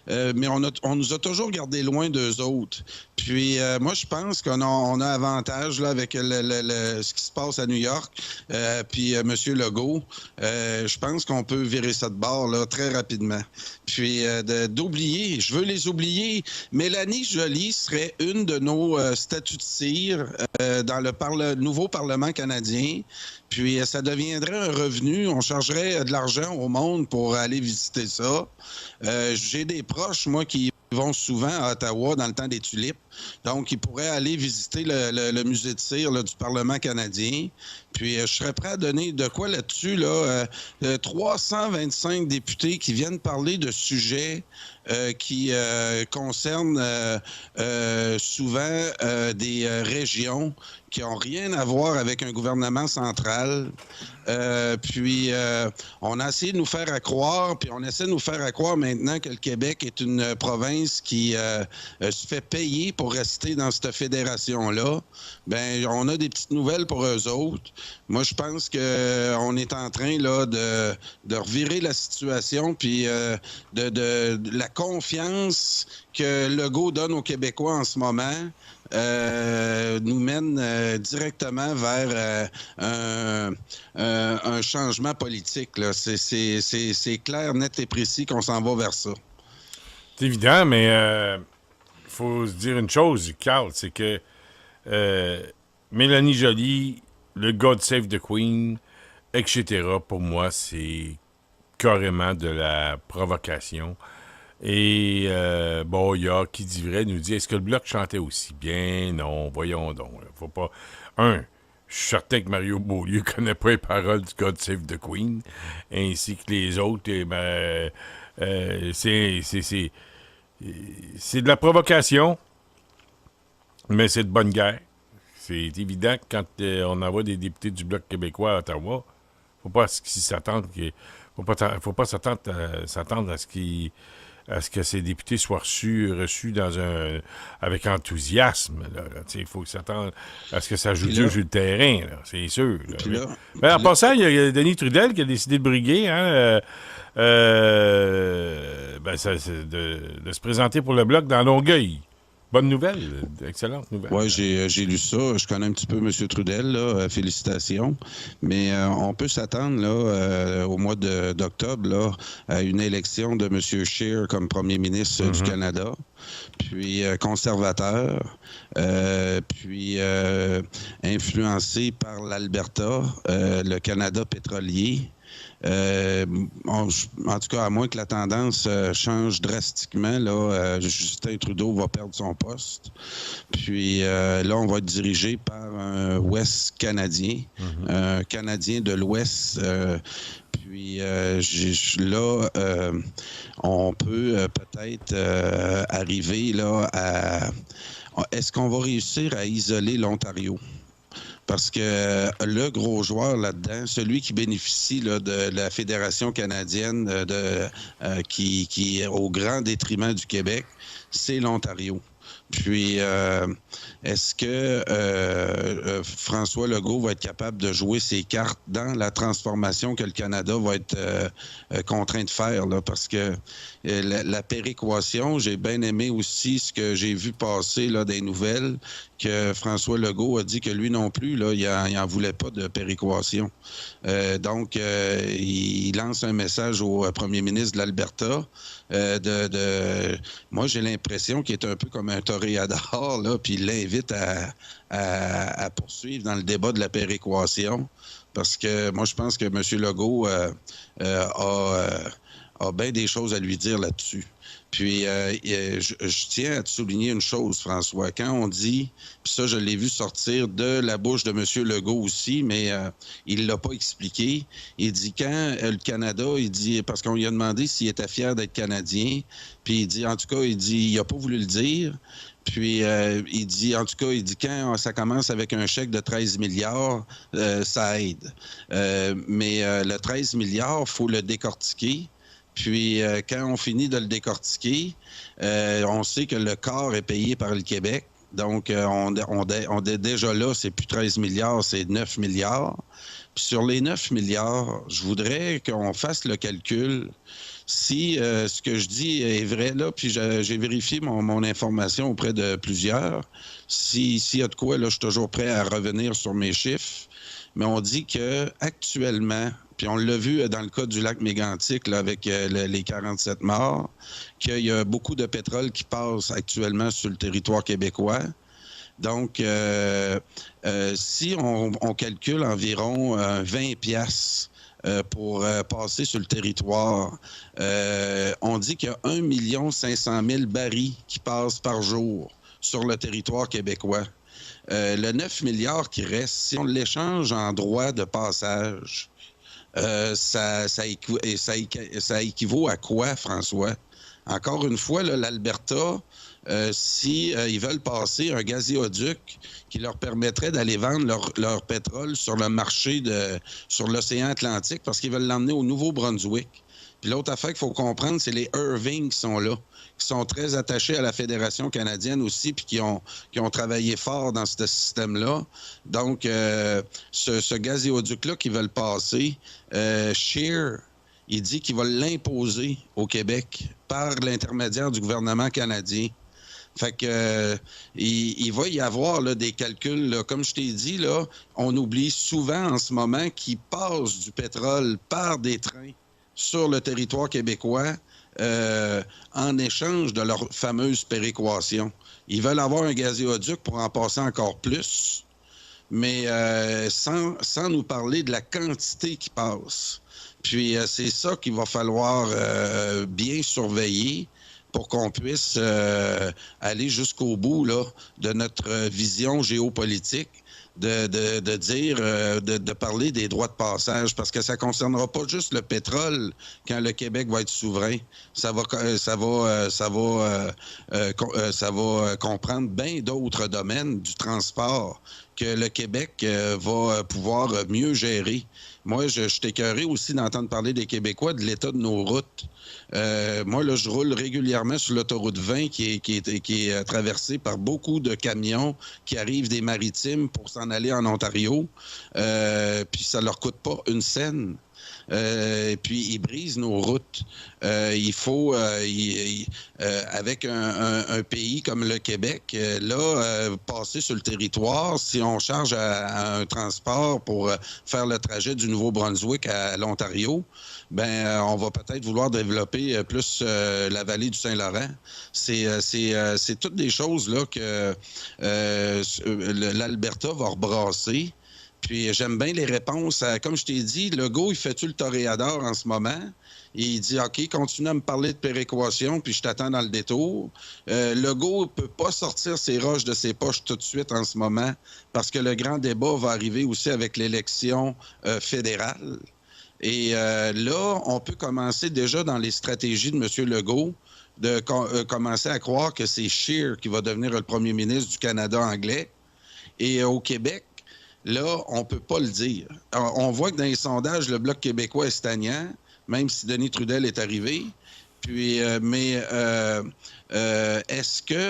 mais on nous a toujours gardé loin d'eux autres. Puis moi, je pense qu'on a avantage là avec ce qui se passe à New York. Puis M. Legault, je pense qu'on peut virer ça de bord là très rapidement. Puis d'oublier, je veux les oublier. Mélanie Joly serait une de nos statuts de cire dans le nouveau Parlement canadien. Puis ça deviendrait un revenu. On chargerait de l'argent au monde pour aller visiter ça. J'ai des proches, moi, qui vont souvent à Ottawa dans le temps des tulipes. Donc, ils pourraient aller visiter le musée de cire là, du Parlement canadien. Puis, je serais prêt à donner de quoi là-dessus, là, 325 députés qui viennent parler de sujets qui concernent souvent des régions qui n'ont rien à voir avec un gouvernement central. Puis, on a essayé de nous faire croire, puis on essaie de nous faire croire maintenant que le Québec est une province qui se fait payer pour rester dans cette fédération-là. Ben, on a des petites nouvelles pour eux autres. Moi, je pense qu'on est en train là de revirer la situation, puis de la confiance que Legault donne aux Québécois en ce moment nous mène directement vers un changement politique. Là. C'est clair, net et précis qu'on s'en va vers ça. C'est évident, mais faut se dire une chose, Carl, c'est que Mélanie Joly, le God Save the Queen, etc., pour moi, c'est carrément de la provocation. Et bon, il y a qui dit vrai, nous dit, est-ce que le Bloc chantait aussi bien? Non, voyons donc. Là. Faut pas... Je suis certain que Mario Beaulieu connaît pas les paroles du God Save the Queen, ainsi que les autres. Et ben, c'est de la provocation, mais c'est de bonne guerre. C'est évident que quand on envoie des députés du Bloc québécois à Ottawa, faut pas s'attendre à ce que ces députés soient reçus avec enthousiasme. Il faut s'attendre à ce que ça joue Dieu sur le terrain, là, c'est sûr. Là. Mais en passant, il y a Denis Trudel qui a décidé de briguer, de se présenter pour le Bloc dans Longueuil. Bonne nouvelle, excellente nouvelle. Oui, j'ai lu ça. Je connais un petit peu M. Trudel, là. Félicitations. Mais on peut s'attendre là, au mois d'octobre là, à une élection de M. Scheer comme premier ministre du Canada, puis conservateur, puis influencé par l'Alberta, le Canada pétrolier. En tout cas, à moins que la tendance change drastiquement, là, Justin Trudeau va perdre son poste. Puis là, on va être dirigé par un Ouest canadien, un Canadien de l'Ouest. Puis là, on peut peut-être arriver là à... Est-ce qu'on va réussir à isoler l'Ontario? Parce que le gros joueur là-dedans, celui qui bénéficie là, de la Fédération canadienne qui est au grand détriment du Québec, c'est l'Ontario. Puis, est-ce que François Legault va être capable de jouer ses cartes dans la transformation que le Canada va être contraint de faire? Là, parce que la péréquation, j'ai bien aimé aussi ce que j'ai vu passer là, des nouvelles, que François Legault a dit que lui non plus, là, il n'en voulait pas de péréquation. Donc, il lance un message au premier ministre de l'Alberta. Moi, j'ai l'impression qu'il est un peu comme un toréador, là, puis il l'invite à poursuivre dans le débat de la péréquation. Parce que moi, je pense que M. Legault a bien des choses à lui dire là-dessus. Puis, je tiens à te souligner une chose, François. Quand on dit, puis ça, je l'ai vu sortir de la bouche de M. Legault aussi, mais il ne l'a pas expliqué. Il dit quand le Canada, il dit, parce qu'on lui a demandé s'il était fier d'être Canadien, puis il dit, en tout cas, il n'a pas voulu le dire. Puis, il dit, en tout cas, il dit, quand ça commence avec un chèque de 13 milliards, ça aide. Mais le 13 milliards, il faut le décortiquer. Puis, quand on finit de le décortiquer, on sait que le quart est payé par le Québec. Donc, on est déjà là, c'est plus 13 milliards, c'est 9 milliards. Puis, sur les 9 milliards, je voudrais qu'on fasse le calcul. Si ce que je dis est vrai, là, puis j'ai vérifié mon information auprès de plusieurs. S'il y a de quoi, là, je suis toujours prêt à revenir sur mes chiffres. Mais on dit que actuellement, puis on l'a vu dans le cas du lac Mégantic là, avec les 47 morts, qu'il y a beaucoup de pétrole qui passe actuellement sur le territoire québécois. Donc, si on calcule environ 20 piastres pour passer sur le territoire, on dit qu'il y a 1 500 000 barils qui passent par jour sur le territoire québécois. Le 9 milliards qui reste, si on l'échange en droit de passage, ça équivaut à quoi, François? Encore une fois, là, l'Alberta, si ils veulent passer un gazéoduc qui leur permettrait d'aller vendre leur pétrole sur le marché sur l'océan Atlantique, parce qu'ils veulent l'emmener au Nouveau-Brunswick. Puis l'autre affaire qu'il faut comprendre, c'est les Irving qui sont là, qui sont très attachés à la Fédération canadienne aussi, puis qui ont travaillé fort dans ce système-là. Donc, ce gazéoduc-là qu'ils veulent passer, Scheer, il dit qu'il va l'imposer au Québec par l'intermédiaire du gouvernement canadien. Fait que il va y avoir là, des calculs, là, comme je t'ai dit, là, on oublie souvent en ce moment qu'ils passent du pétrole par des trains sur le territoire québécois en échange de leur fameuse péréquation. Ils veulent avoir un gazéoduc pour en passer encore plus, mais sans nous parler de la quantité qui passe. Puis c'est ça qu'il va falloir bien surveiller pour qu'on puisse aller jusqu'au bout là, de notre vision géopolitique, de parler des droits de passage, parce que ça ne concernera pas juste le pétrole quand le Québec va être souverain. Ça va comprendre bien d'autres domaines du transport que le Québec va pouvoir mieux gérer. Moi, je suis écœuré aussi d'entendre parler des Québécois de l'état de nos routes. Moi, là, je roule régulièrement sur l'autoroute 20 qui est traversée par beaucoup de camions qui arrivent des Maritimes pour s'en aller en Ontario. Puis ça leur coûte pas une scène. Et puis ils brisent nos routes. Il faut, avec un pays comme le Québec, passer sur le territoire, si on charge à un transport pour faire le trajet du Nouveau-Brunswick à l'Ontario, on va peut-être vouloir développer plus la vallée du Saint-Laurent. C'est toutes des choses là que l'Alberta va rebrasser. Puis j'aime bien les réponses. Comme je t'ai dit, Legault, il fait-tu le toréador en ce moment? Il dit, OK, continue à me parler de péréquation, puis je t'attends dans le détour. Legault ne peut pas sortir ses roches de ses poches tout de suite en ce moment, parce que le grand débat va arriver aussi avec l'élection fédérale. Et là, on peut commencer déjà dans les stratégies de M. Legault de commencer à croire que c'est Scheer qui va devenir le premier ministre du Canada anglais. Et au Québec, là, on ne peut pas le dire. Alors, on voit que dans les sondages, le Bloc québécois est stagnant, même si Denis Trudel est arrivé. Puis, est-ce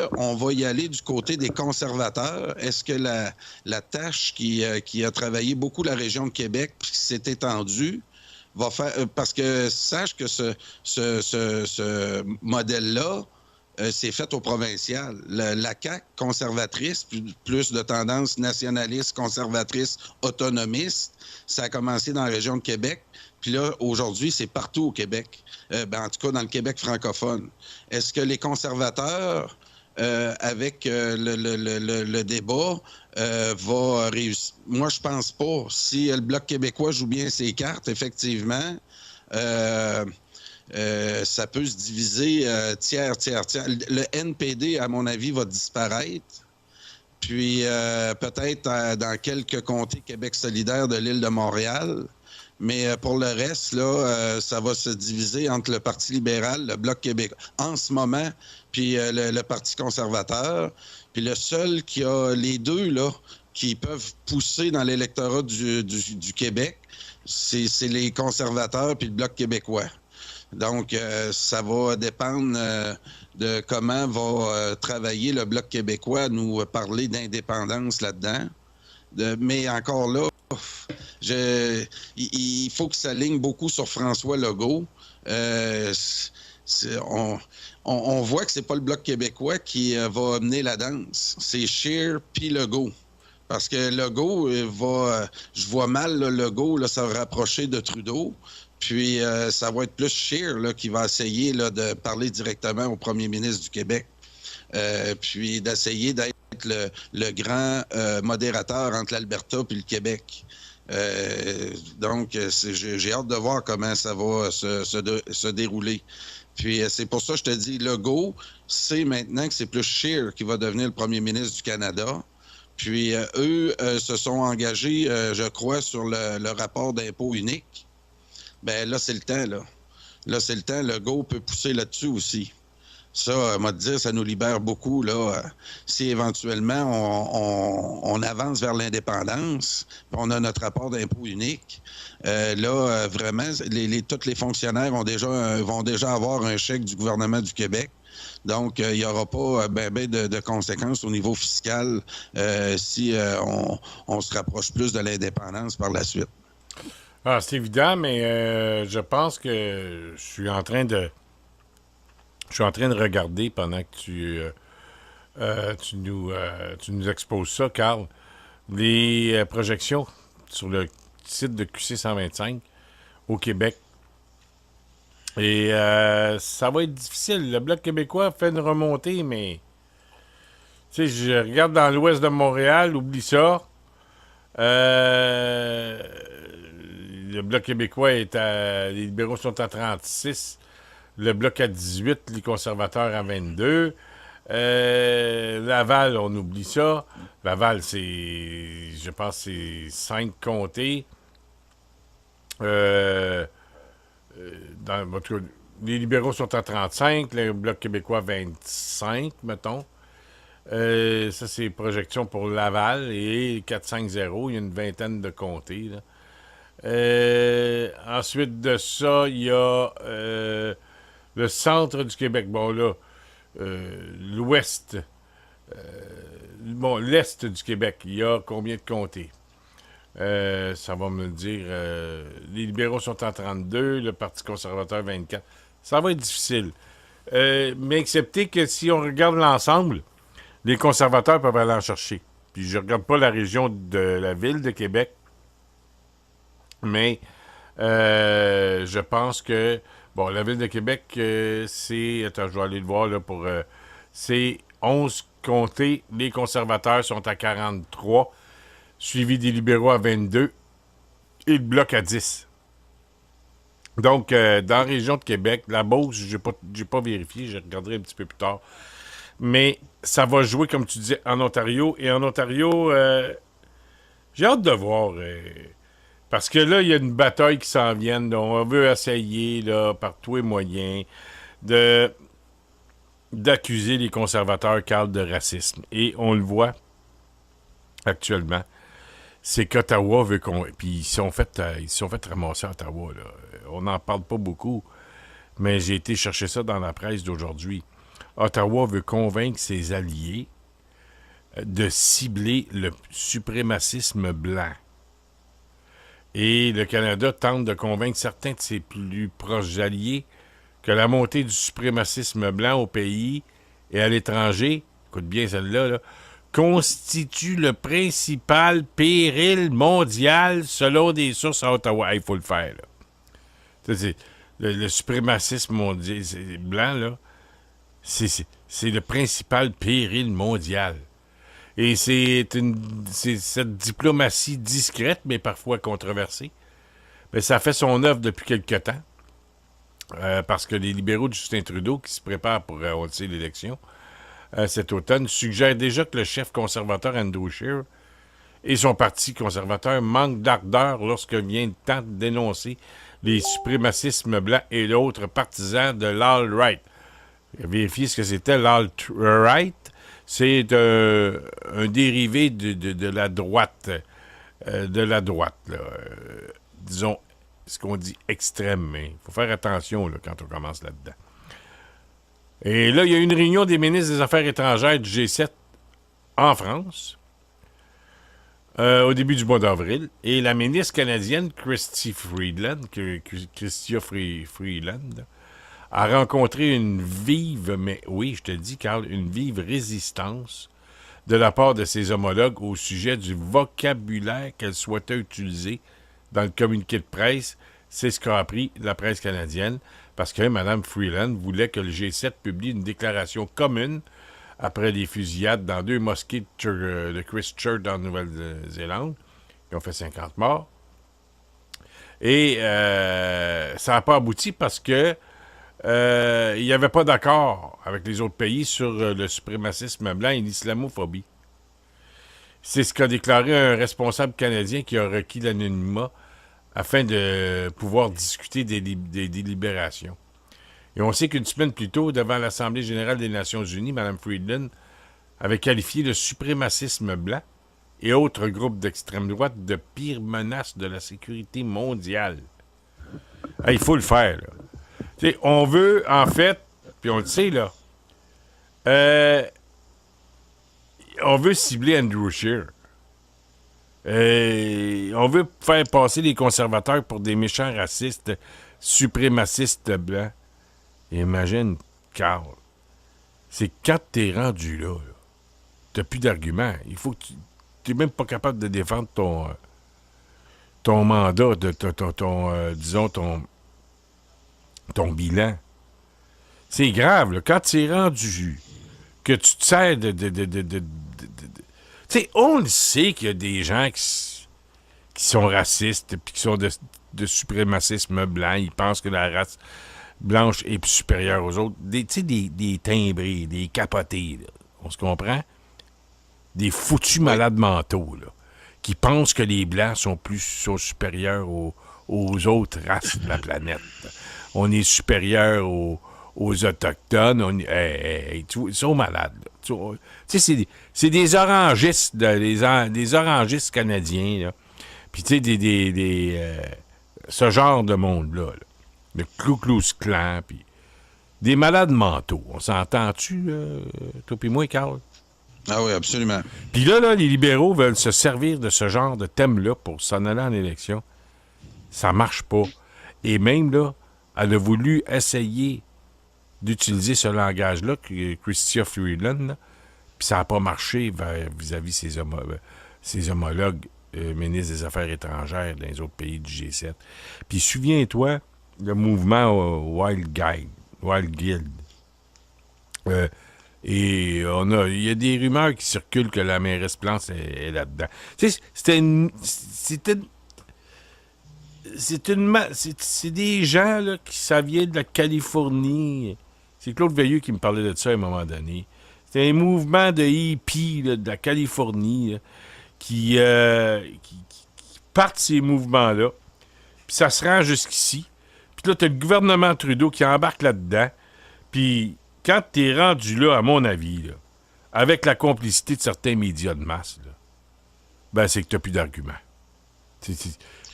qu'on va y aller du côté des conservateurs? Est-ce que la tâche qui a travaillé beaucoup la région de Québec, puis qui s'est étendue, va faire... parce que sache que ce modèle-là, c'est fait au provincial. La CAQ conservatrice, plus de tendance nationaliste, conservatrice, autonomiste, ça a commencé dans la région de Québec. Puis là, aujourd'hui, c'est partout au Québec. En tout cas, dans le Québec francophone. Est-ce que les conservateurs, avec le débat, va réussir? Moi, je pense pas. Si le Bloc québécois joue bien ses cartes, effectivement... ça peut se diviser tiers. Le NPD, à mon avis, va disparaître. Puis peut-être dans quelques comtés Québec solidaire de l'île de Montréal. Mais pour le reste, là, ça va se diviser entre le Parti libéral, le Bloc québécois, en ce moment, puis le Parti conservateur. Puis le seul qui a les deux, là, qui peuvent pousser dans l'électorat du Québec, c'est les conservateurs puis le Bloc québécois. Donc, ça va dépendre de comment va travailler le Bloc québécois, nous parler d'indépendance là-dedans. Mais encore là, il faut que ça ligne beaucoup sur François Legault. On voit que c'est pas le Bloc québécois qui va mener la danse. C'est Scheer puis Legault. Parce que Legault je vois mal le Legault se rapprocher de Trudeau. Puis, ça va être plus Scheer qui va essayer de parler directement au premier ministre du Québec. Puis, d'essayer d'être le grand modérateur entre l'Alberta et le Québec. Donc, j'ai hâte de voir comment ça va se dérouler. Puis, c'est pour ça que je te dis, Legault, c'est maintenant que c'est plus Scheer qui va devenir le premier ministre du Canada. Puis, eux se sont engagés, je crois, sur le rapport d'impôt unique. Là, c'est le temps, là. Là, c'est le temps. Legault peut pousser là-dessus aussi. Ça, moi, te dire, ça nous libère beaucoup, là. Si éventuellement, on avance vers l'indépendance, on a notre rapport d'impôt unique, là, vraiment, tous les fonctionnaires vont déjà avoir un chèque du gouvernement du Québec. Donc, il n'y aura pas de conséquences au niveau fiscal si on se rapproche plus de l'indépendance par la suite. Ah, c'est évident, mais je pense que je suis en train de regarder pendant que tu nous exposes ça, Carl, les projections sur le site de QC 125 au Québec. Et ça va être difficile. Le Bloc québécois fait une remontée, mais tu sais, je regarde dans l'ouest de Montréal, oublie ça. Le Bloc québécois les libéraux sont à 36, le Bloc à 18, les conservateurs à 22. Laval, on oublie ça. Laval, je pense, c'est 5 comtés. En tout cas, les libéraux sont à 35, le Bloc québécois 25, mettons. Ça, c'est projection pour Laval et 4-5-0. Il y a une vingtaine de comtés, là. Ensuite de ça, il y a le centre du Québec. Bon, là, l'ouest. L'est du Québec, il y a combien de comtés? Ça va me dire... les libéraux sont en 32, le Parti conservateur 24. Ça va être difficile. Mais acceptez que si on regarde l'ensemble, les conservateurs peuvent aller en chercher. Puis je regarde pas la région de la ville de Québec, mais je pense que... Bon, la ville de Québec, c'est... Attends, je vais aller le voir là pour... c'est 11 comtés. Les conservateurs sont à 43, suivi des libéraux à 22 et le Bloc à 10. Donc, dans la région de Québec, la Beauce, j'ai pas vérifié, je regarderai un petit peu plus tard. Mais ça va jouer, comme tu disais, en Ontario. Et en Ontario, j'ai hâte de voir. Parce que là, il y a une bataille qui s'en vient. On veut essayer, là, par tous les moyens, d'accuser les conservateurs, Carl, de racisme. Et on le voit actuellement. C'est qu'Ottawa veut qu'on... Puis ils se sont fait ramasser à Ottawa, là. On n'en parle pas beaucoup, mais j'ai été chercher ça dans la presse d'aujourd'hui. Ottawa veut convaincre ses alliés de cibler le suprémacisme blanc. Et le Canada tente de convaincre certains de ses plus proches alliés que la montée du suprémacisme blanc au pays et à l'étranger, écoute bien celle-là, là, constitue le principal péril mondial selon des sources à Ottawa. Il faut le faire, là. Le suprémacisme mondial, blanc, là, c'est le principal péril mondial. Et c'est cette diplomatie discrète, mais parfois controversée. Mais ça fait son œuvre depuis quelque temps. Parce que les libéraux de Justin Trudeau, qui se préparent pour, on le sait, l'élection cet automne, suggèrent déjà que le chef conservateur Andrew Scheer et son parti conservateur manquent d'ardeur lorsque vient le temps de dénoncer les suprémacismes blancs et l'autre partisan de l'alt-right. Vérifiez ce que c'était l'alt-right. C'est un dérivé de la droite. Là. Disons, ce qu'on dit extrême, mais il faut faire attention là, quand on commence là-dedans. Et là, il y a une réunion des ministres des Affaires étrangères du G7 en France au début du mois d'avril. Et la ministre canadienne, Chrystia Freeland, a rencontré une vive, mais oui, je te le dis, Carl, une vive résistance de la part de ses homologues au sujet du vocabulaire qu'elle souhaitait utiliser dans le communiqué de presse. C'est ce qu'a appris la presse canadienne, parce que Mme Freeland voulait que le G7 publie une déclaration commune après les fusillades dans 2 mosquées de Christchurch en Nouvelle-Zélande, qui ont fait 50 morts. Et ça n'a pas abouti parce que il n'y avait pas d'accord avec les autres pays sur le suprémacisme blanc et l'islamophobie. C'est ce qu'a déclaré un responsable canadien qui a requis l'anonymat afin de pouvoir discuter des délibérations. Et on sait qu'une semaine plus tôt, devant l'Assemblée générale des Nations unies, Mme Freeland avait qualifié le suprémacisme blanc et autres groupes d'extrême droite de pire menace de la sécurité mondiale. Il faut le faire, là. T'sais, on veut, en fait, puis on le sait, là, on veut cibler Andrew Scheer. On veut faire passer les conservateurs pour des méchants racistes, suprémacistes blancs. Imagine, Carl, c'est quand t'es rendu là, t'as plus d'arguments. Il faut que t'es même pas capable de défendre ton mandat, disons, ton bilan. C'est grave, là, quand tu es rendu, que tu te sers de tu sais, on le sait qu'il y a des gens qui sont racistes puis qui sont de suprémacisme blanc. Ils pensent que la race blanche est plus supérieure aux autres. Tu sais, des timbrés, des capotés, là. On se comprend? Des foutus malades mentaux, là, qui pensent que les Blancs sont supérieurs aux autres races de la planète. On est supérieur aux Autochtones. Ils sont malades. Tu sais, c'est des orangistes, des orangistes canadiens. Là. Puis, tu sais, ce genre de monde-là. Là. Le Ku Klux Klan, puis des malades mentaux. On s'entend-tu, toi pis moi, Carl? Ah oui, absolument. Puis là, les libéraux veulent se servir de ce genre de thème-là pour s'en aller en élection. Ça marche pas. Et même, là, elle a voulu essayer d'utiliser ce langage-là, Chrystia Freeland, là, puis ça n'a pas marché vis-à-vis ses homologues ministres des Affaires étrangères dans les autres pays du G7. Puis souviens-toi, le mouvement Wild Guild. Et il y a des rumeurs qui circulent que la mairesse Plante est là-dedans. Tu sais, c'est des gens là, ça vient de la Californie. C'est Claude Veilleux qui me parlait de ça à un moment donné. C'est un mouvement de hippies là, de la Californie là, qui partent ces mouvements-là. Puis ça se rend jusqu'ici. Puis là, t'as le gouvernement Trudeau qui embarque là-dedans. Puis quand t'es rendu là, à mon avis, là, avec la complicité de certains médias de masse, là, ben c'est que t'as plus d'arguments.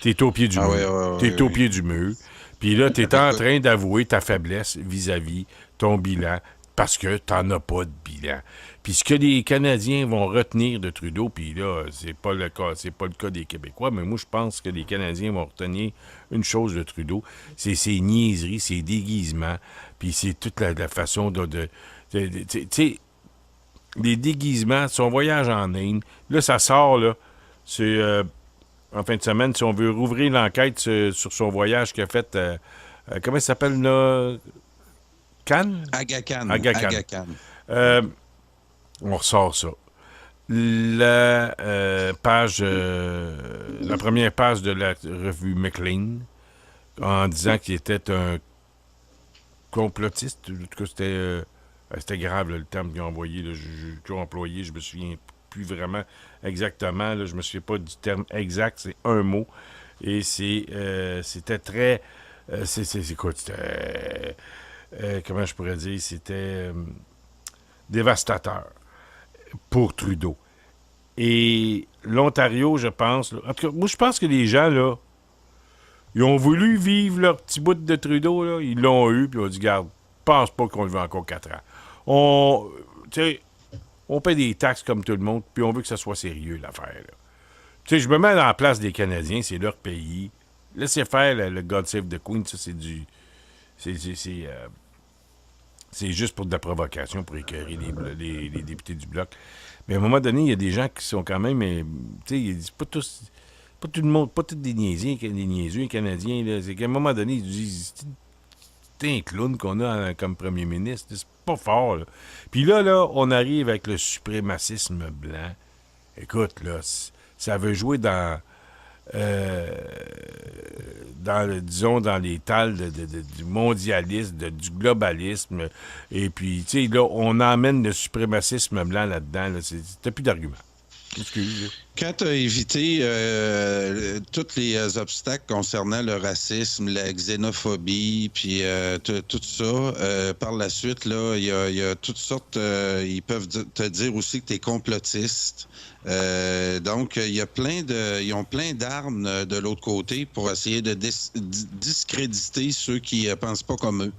T'es au pied du mur. T'es au pied du mur. Puis là, t'es en train d'avouer ta faiblesse vis-à-vis ton bilan parce que t'en as pas de bilan. Puis ce que les Canadiens vont retenir de Trudeau, puis là, c'est pas le cas des Québécois, mais moi, je pense que les Canadiens vont retenir une chose de Trudeau, c'est ses niaiseries, ses déguisements, puis c'est toute la façon de tu sais, les déguisements, son voyage en Inde, là, ça sort, là, c'est en fin de semaine, si on veut rouvrir l'enquête sur son voyage qu'il a fait, comment ça s'appelle, là? Cannes? Aga Khan. On ressort ça. La première page de la revue Maclean, en disant qu'il était un complotiste. En tout cas, c'était grave, là, le terme qu'ils ont envoyé, qu'ils ont employé. Je me souviens plus vraiment exactement. Là, je me souviens pas du terme exact. C'est un mot. Et c'était très... c'est quoi? C'était... comment je pourrais dire? C'était dévastateur pour Trudeau. Et l'Ontario, je pense... Là, en tout cas, moi, je pense que les gens, là, ils ont voulu vivre leur petit bout de Trudeau, là. Ils l'ont eu, puis ils ont dit, garde, pense pas qu'on le veut encore 4 ans. On paie des taxes comme tout le monde, puis on veut que ça soit sérieux, l'affaire, là. Tu sais, je me mets dans la place des Canadiens, c'est leur pays. Laissez faire le God Save the Queen, ça, c'est du... C'est juste pour de la provocation, pour écœurer les députés du Bloc. Mais à un moment donné, il y a des gens qui sont quand même... Tu sais, pas tout le monde, pas tous des niaiseux, les Canadiens. Là, c'est qu'à un moment donné, ils disent... C'est un clown qu'on a comme premier ministre. C'est pas fort, là. Puis là, on arrive avec le suprémacisme blanc. Écoute, là, ça veut jouer dans les tales du mondialisme, du globalisme. Et puis, tu sais, là, on emmène le suprémacisme blanc là-dedans. Là, t'as plus d'arguments. Excuse. Quand tu as évité tous les obstacles concernant le racisme, la xénophobie, puis tout ça, par la suite, là, il y a toutes sortes... ils peuvent te dire aussi que tu es complotiste. Donc, ils ont plein d'armes de l'autre côté pour essayer de discréditer ceux qui pensent pas comme eux.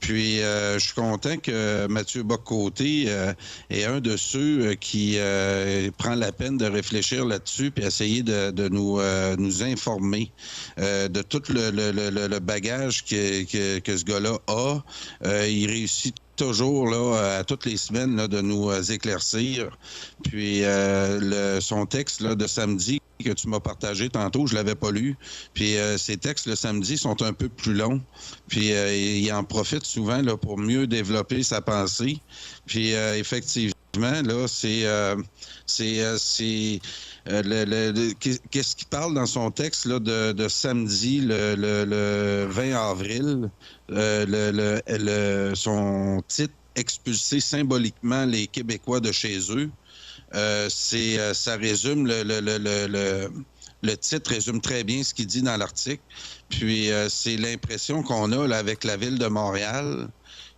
Puis, je suis content que Mathieu Bock-Côté est un de ceux qui prend la peine de réfléchir là-dessus puis essayer de nous informer de tout le bagage que ce gars-là a. Il réussit toujours là, à toutes les semaines là, de nous éclaircir. Puis son texte là, de samedi que tu m'as partagé tantôt, je l'avais pas lu. Puis ces textes le samedi sont un peu plus longs. Puis il en profite souvent là, pour mieux développer sa pensée. Puis effectivement, là, qu'est-ce qu'il parle dans son texte là, de samedi, le 20 avril, son titre « Expulser symboliquement les Québécois de chez eux », ça résume, le titre résume très bien ce qu'il dit dans l'article. Puis c'est l'impression qu'on a là, avec la Ville de Montréal,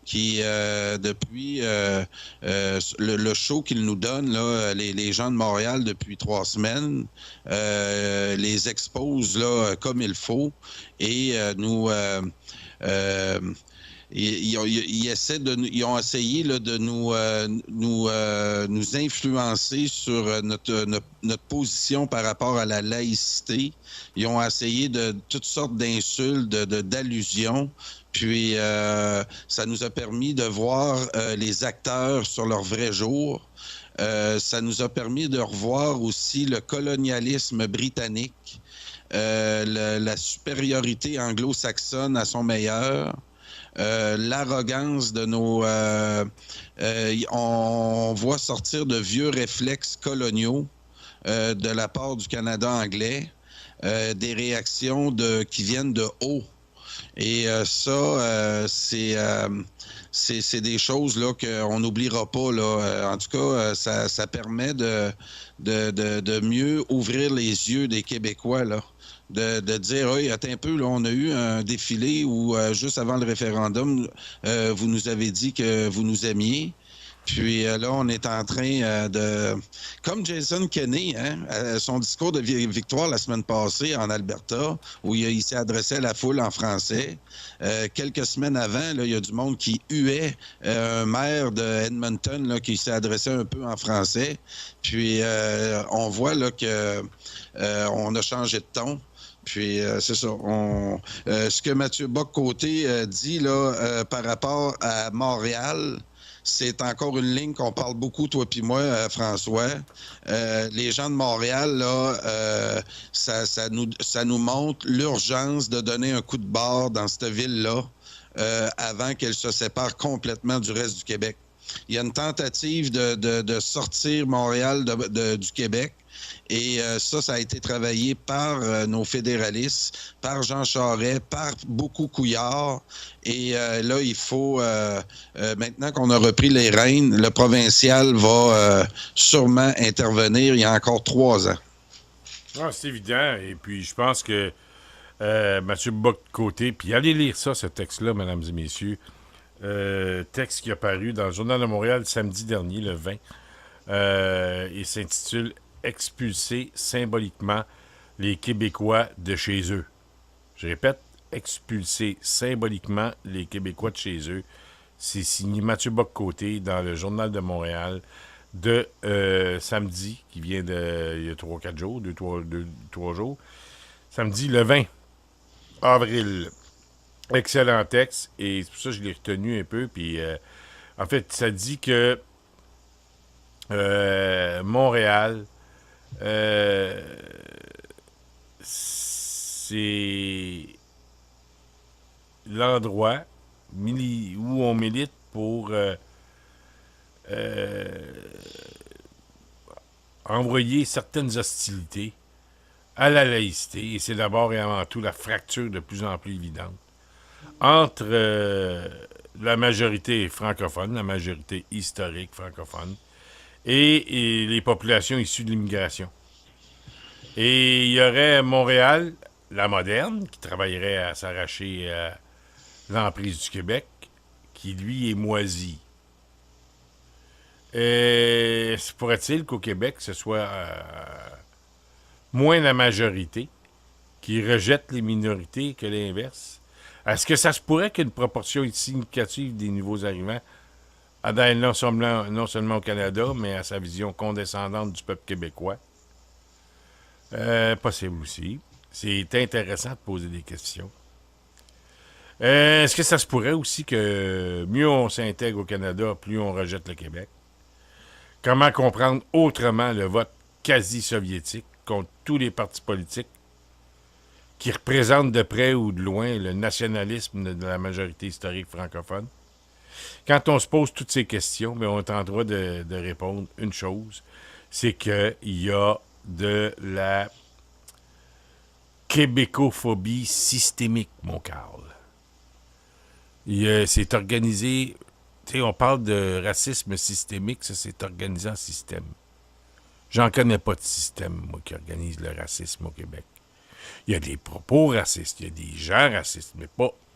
qui, depuis le show qu'ils nous donnent, là, les gens de Montréal depuis 3 semaines, les exposent là, comme il faut et ils ont essayé là, de nous influencer sur notre position par rapport à la laïcité. Ils ont essayé de toutes sortes d'insultes, d'allusions. Puis, ça nous a permis de voir les acteurs sur leur vrai jour. Ça nous a permis de revoir aussi le colonialisme britannique, la supériorité anglo-saxonne à son meilleur, l'arrogance de nos... on voit sortir de vieux réflexes coloniaux de la part du Canada anglais, des réactions qui viennent de haut. Et c'est des choses là qu'on n'oubliera pas. Là. En tout cas, ça permet de mieux ouvrir les yeux des Québécois, là. De dire, hey, attends un peu, là, on a eu un défilé où, juste avant le référendum, vous nous avez dit que vous nous aimiez. Puis là, on est en train de... Comme Jason Kenney, son discours de victoire la semaine passée en Alberta, où il s'est adressé à la foule en français. Quelques semaines avant, là, il y a du monde qui huait un maire de Edmonton là, qui s'est adressé un peu en français. Puis on voit là que on a changé de ton. Puis, c'est ça. Ce que Mathieu Bock-Côté dit là, par rapport à Montréal, c'est encore une ligne qu'on parle beaucoup, toi puis moi, François. Les gens de Montréal, là, ça nous montre l'urgence de donner un coup de barre dans cette ville-là avant qu'elle se sépare complètement du reste du Québec. Il y a une tentative de sortir Montréal du Québec. Et ça a été travaillé par nos fédéralistes, par Jean Charest, par beaucoup Couillard. Et là, il faut, maintenant qu'on a repris les rênes, le provincial va sûrement intervenir il y a encore 3 ans. Ah, c'est évident. Et puis, je pense que Mathieu Bock-Côté, puis allez lire ça, ce texte-là, mesdames et messieurs. Texte qui a paru dans le Journal de Montréal samedi dernier, le 20. Il s'intitule « Expulser symboliquement les Québécois de chez eux ». Je répète, expulser symboliquement les Québécois de chez eux. C'est signé Mathieu Bock-Côté dans le Journal de Montréal de samedi, qui vient il y a 3-4 jours, 2-3 jours. Samedi, le 20 avril. Excellent texte, et c'est pour ça que je l'ai retenu un peu. Puis, en fait, ça dit que Montréal, c'est l'endroit où on milite pour envoyer certaines hostilités à la laïcité, et c'est d'abord et avant tout la fracture de plus en plus évidente entre la majorité francophone, la majorité historique francophone, et les populations issues de l'immigration. Et il y aurait Montréal, la moderne, qui travaillerait à s'arracher à l'emprise du Québec, qui, lui, est moisi. Et se pourrait-il qu'au Québec, ce soit moins la majorité qui rejette les minorités que l'inverse? Est-ce que ça se pourrait qu'une proportion significative des nouveaux arrivants adhèrent non seulement au Canada, mais à sa vision condescendante du peuple québécois? Possible aussi. C'est intéressant de poser des questions. Est-ce que ça se pourrait aussi que mieux on s'intègre au Canada, plus on rejette le Québec? Comment comprendre autrement le vote quasi-soviétique contre tous les partis politiques qui représente de près ou de loin le nationalisme de la majorité historique francophone? Quand on se pose toutes ces questions, mais on tentera de répondre une chose, c'est qu'il y a de la québécophobie systémique, mon Carl. C'est organisé, tu sais, on parle de racisme systémique, ça c'est organisé en système. J'en connais pas de système, moi, qui organise le racisme au Québec. Il y a des propos racistes, il y a des gens racistes, mais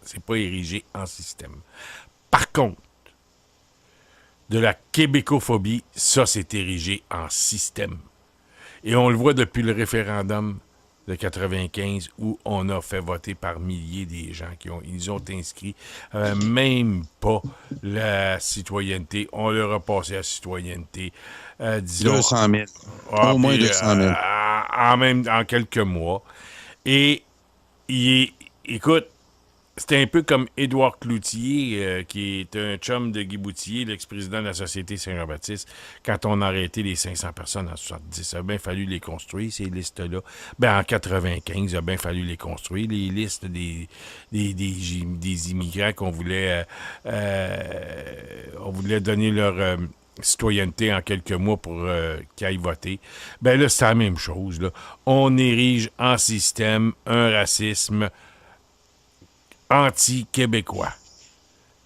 c'est pas érigé en système. Par contre, de la québécophobie, ça, c'est érigé en système. Et on le voit depuis le référendum de 95 où on a fait voter par milliers des gens ils ont inscrit même pas la citoyenneté. On leur a passé la citoyenneté. Disons, 200 000. Au moins 200 000. En quelques mois. Et écoute, c'était un peu comme Édouard Cloutier, qui est un chum de Guy Boutier, l'ex-président de la Société Saint-Jean-Baptiste, quand on a arrêté les 500 personnes en 70. Il a bien fallu les construire, ces listes-là. En 95, il a bien fallu les construire, les listes des immigrants qu'on voulait... on voulait donner leur... citoyenneté en quelques mois pour qu'ils aillent voter. Là, c'est la même chose. Là. On érige en système un racisme anti-québécois.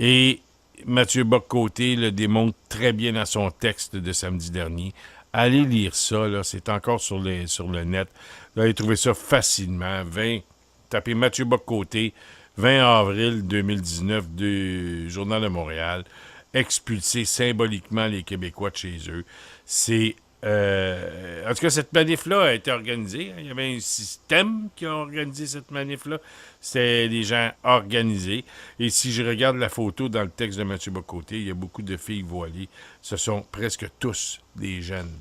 Et Mathieu Bock-Côté le démontre très bien dans son texte de samedi dernier. Allez lire ça, là, c'est encore sur le net. Vous allez trouver ça facilement. Tapez Mathieu Bock-Côté, 20 avril 2019 du Journal de Montréal. Expulser symboliquement les Québécois de chez eux. C'est... en tout cas, cette manif-là a été organisée. Il y avait un système qui a organisé cette manif-là. C'était des gens organisés. Et si je regarde la photo dans le texte de Mathieu Bock-Côté, il y a beaucoup de filles voilées. Ce sont presque tous des jeunes.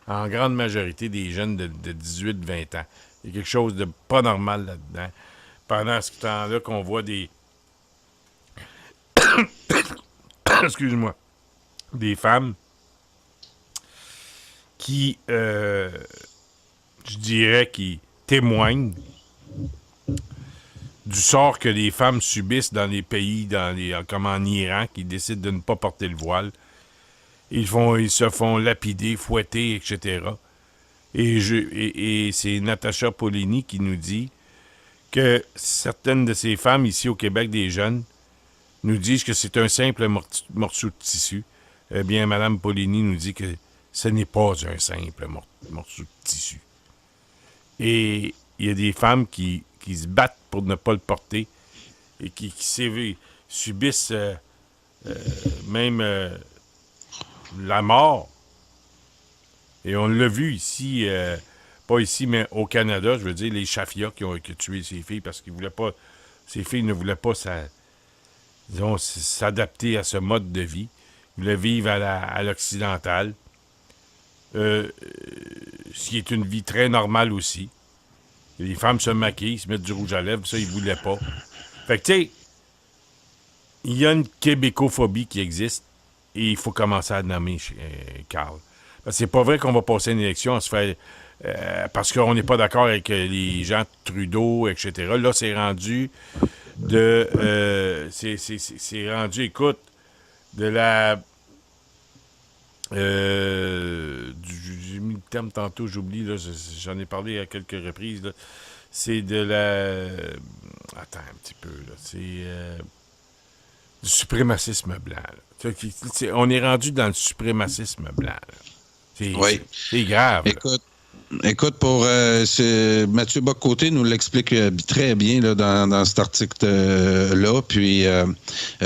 En grande majorité, des jeunes de 18-20 ans. Il y a quelque chose de pas normal là-dedans. Pendant ce temps-là qu'on voit des... excuse-moi, des femmes qui, je dirais, qui témoignent du sort que les femmes subissent dans les pays, comme en Iran, qui décident de ne pas porter le voile. Ils se font lapider, fouetter, etc. Et c'est Natacha Polony qui nous dit que certaines de ces femmes ici au Québec, des jeunes, nous disent que c'est un simple morceau de tissu. Eh bien, Mme Polony nous dit que ce n'est pas un simple morceau de tissu. Et il y a des femmes qui se battent pour ne pas le porter et qui subissent même la mort. Et on l'a vu ici, pas ici, mais au Canada, je veux dire, les Chafia qui ont tué ces filles parce qu'ils voulaient pas... Ces filles ne voulaient pas s'adapter à ce mode de vie. Ils voulaient vivre à l'occidentale. Ce qui est une vie très normale aussi. Les femmes se maquillent, se mettent du rouge à lèvres, ça, ils ne voulaient pas. Fait que, tu sais, il y a une québécophobie qui existe et il faut commencer à nommer, Carl. Parce que c'est pas vrai qu'on va passer une élection à se faire... parce qu'on n'est pas d'accord avec les gens de Trudeau, etc. Là, c'est rendu c'est rendu, écoute, de la... j'ai mis le terme tantôt, j'oublie, là, j'en ai parlé à quelques reprises, là. C'est de la... Attends un petit peu, là. C'est du suprémacisme blanc, là. On est rendu dans le suprémacisme blanc, là. C'est grave. Écoute, pour Mathieu Bock-Côté nous l'explique très bien là, dans cet article-là. Puis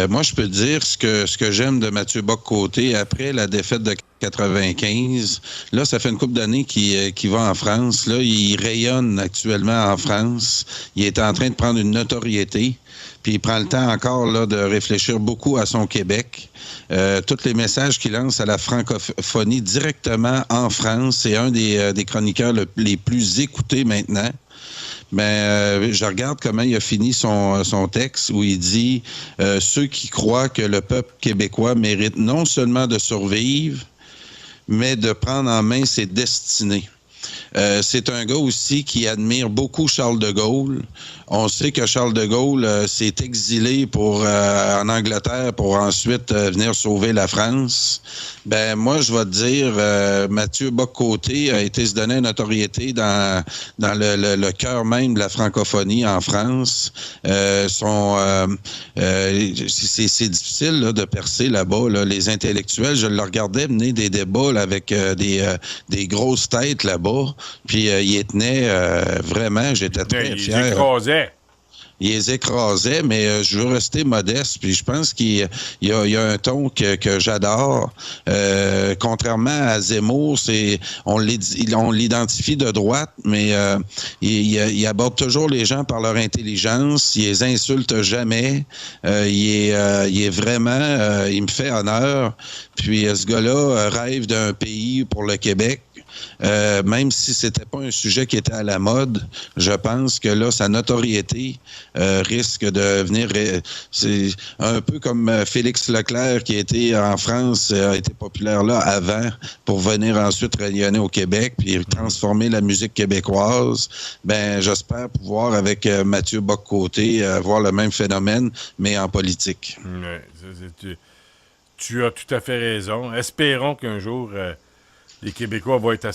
moi, je peux dire ce que j'aime de Mathieu Bock-Côté après la défaite de 95. Là, ça fait une couple d'années qu'il va en France. Là, il rayonne actuellement en France. Il est en train de prendre une notoriété. Puis il prend le temps encore là, de réfléchir beaucoup à son Québec. Tous les messages qu'il lance à la francophonie directement en France, c'est un des chroniqueurs les plus écoutés maintenant. Mais je regarde comment il a fini son texte où il dit ceux qui croient que le peuple québécois mérite non seulement de survivre, mais de prendre en main ses destinées. C'est un gars aussi qui admire beaucoup Charles de Gaulle. On sait que Charles de Gaulle s'est exilé en Angleterre pour ensuite venir sauver la France. Ben moi, je vais te dire, Mathieu Bock-Côté a été se donner une notoriété dans le cœur même de la francophonie en France. C'est difficile là, de percer là-bas. Là. Les intellectuels, je le regardais mener des débats là, avec des grosses têtes là-bas. Puis il les tenait vraiment, j'étais très fier. les écrasait, mais je veux rester modeste, puis je pense qu'il y a un ton que j'adore. Contrairement à Zemmour, on l'identifie de droite, mais il aborde toujours les gens par leur intelligence, il les insulte jamais, il est vraiment, il me fait honneur, puis ce gars-là rêve d'un pays pour le Québec. Même si c'était pas un sujet qui était à la mode, je pense que là, sa notoriété risque de venir... c'est un peu comme Félix Leclerc qui était en France, a été populaire là avant, pour venir ensuite rayonner au Québec puis transformer la musique québécoise. Ben, j'espère pouvoir, avec Mathieu Bock-Côté, voir le même phénomène, mais en politique. Ouais, tu as tout à fait raison. Espérons qu'un jour... les Québécois vont être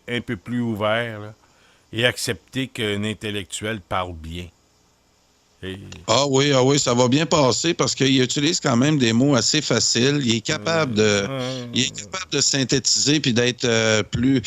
un peu plus ouverts là, et accepter qu'un intellectuel parle bien. Ah oui, ça va bien passer parce qu'il utilise quand même des mots assez faciles. Il est capable de synthétiser puis d'être plus...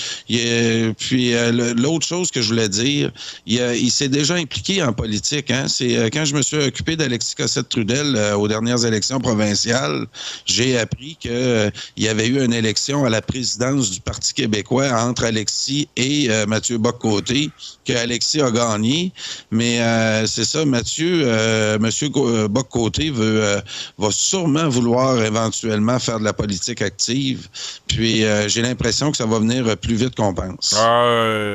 l'autre chose que je voulais dire, il s'est déjà impliqué en politique. Hein? C'est quand je me suis occupé d'Alexis Cossette-Trudel aux dernières élections provinciales, j'ai appris qu'il y avait eu une élection à la présidence du Parti québécois entre Alexis et Mathieu Bock-Côté, que Alexis a gagné. Mais c'est ça, Mathieu Bock-Côté va sûrement vouloir éventuellement faire de la politique active. Puis j'ai l'impression que ça va venir plus vite qu'on pense.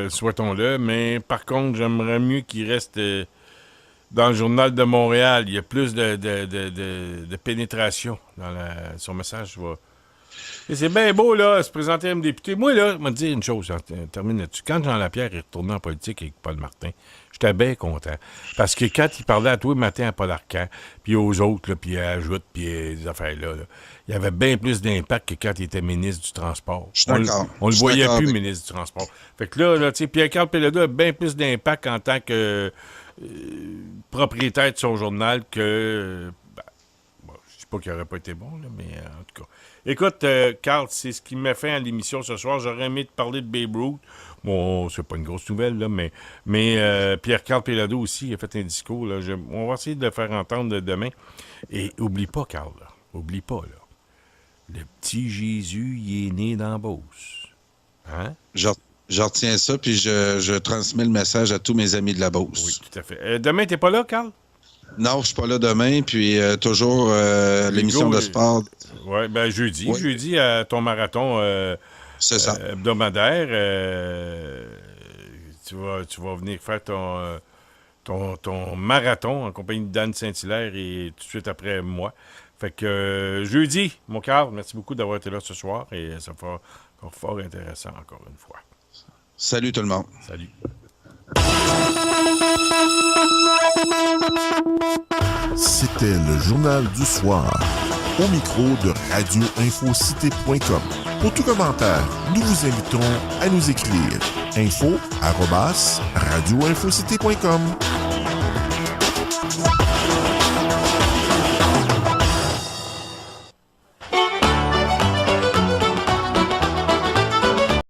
Souhaitons-le, mais par contre, j'aimerais mieux qu'il reste dans le Journal de Montréal. Il y a plus de pénétration dans son message. Et c'est bien beau, là, se présenter comme député. Moi, là, je vais te dire une chose, je termine là-dessus. Quand Jean Lapierre est retourné en politique avec Paul Martin, j'étais bien content. Parce que quand il parlait à tous les matins à Paul Arcand, puis aux autres, là, puis à Ajoute, puis des affaires-là, il y avait bien plus d'impact que quand il était ministre du Transport. Je suis d'accord. On le voyait plus, ministre du Transport. Fait que là tu sais, Pierre-Carl Péladeau a bien plus d'impact en tant que propriétaire de son journal que... je sais pas qu'il n'aurait pas été bon, là, mais en tout cas... Écoute, Carl, c'est ce qui m'a fait à l'émission ce soir. J'aurais aimé te parler de Babe Ruth. Bon, c'est pas une grosse nouvelle, là, mais Pierre-Carl Péladeau aussi a fait un discours. Là. On va essayer de le faire entendre demain. Et oublie pas, Carl, là, oublie pas, là. Le petit Jésus, il est né dans Beauce. Hein? Je retiens ça, puis je transmets le message à tous mes amis de la Beauce. Oui, tout à fait. Demain, t'es pas là, Carl? Non, je suis pas là demain, puis toujours l'émission de sport. Oui, ben jeudi. Oui. Jeudi, à ton marathon c'est ça. Hebdomadaire, tu vas venir faire ton marathon en compagnie de Dan Saint-Hilaire et tout de suite après moi. Fait que jeudi, mon Carl, merci beaucoup d'avoir été là ce soir et ça va encore fort intéressant encore une fois. Salut tout le monde. Salut. C'était le Journal du Soir, au micro de radioinfocité.com. Pour tout commentaire, nous vous invitons à nous écrire info@radioinfocité.com.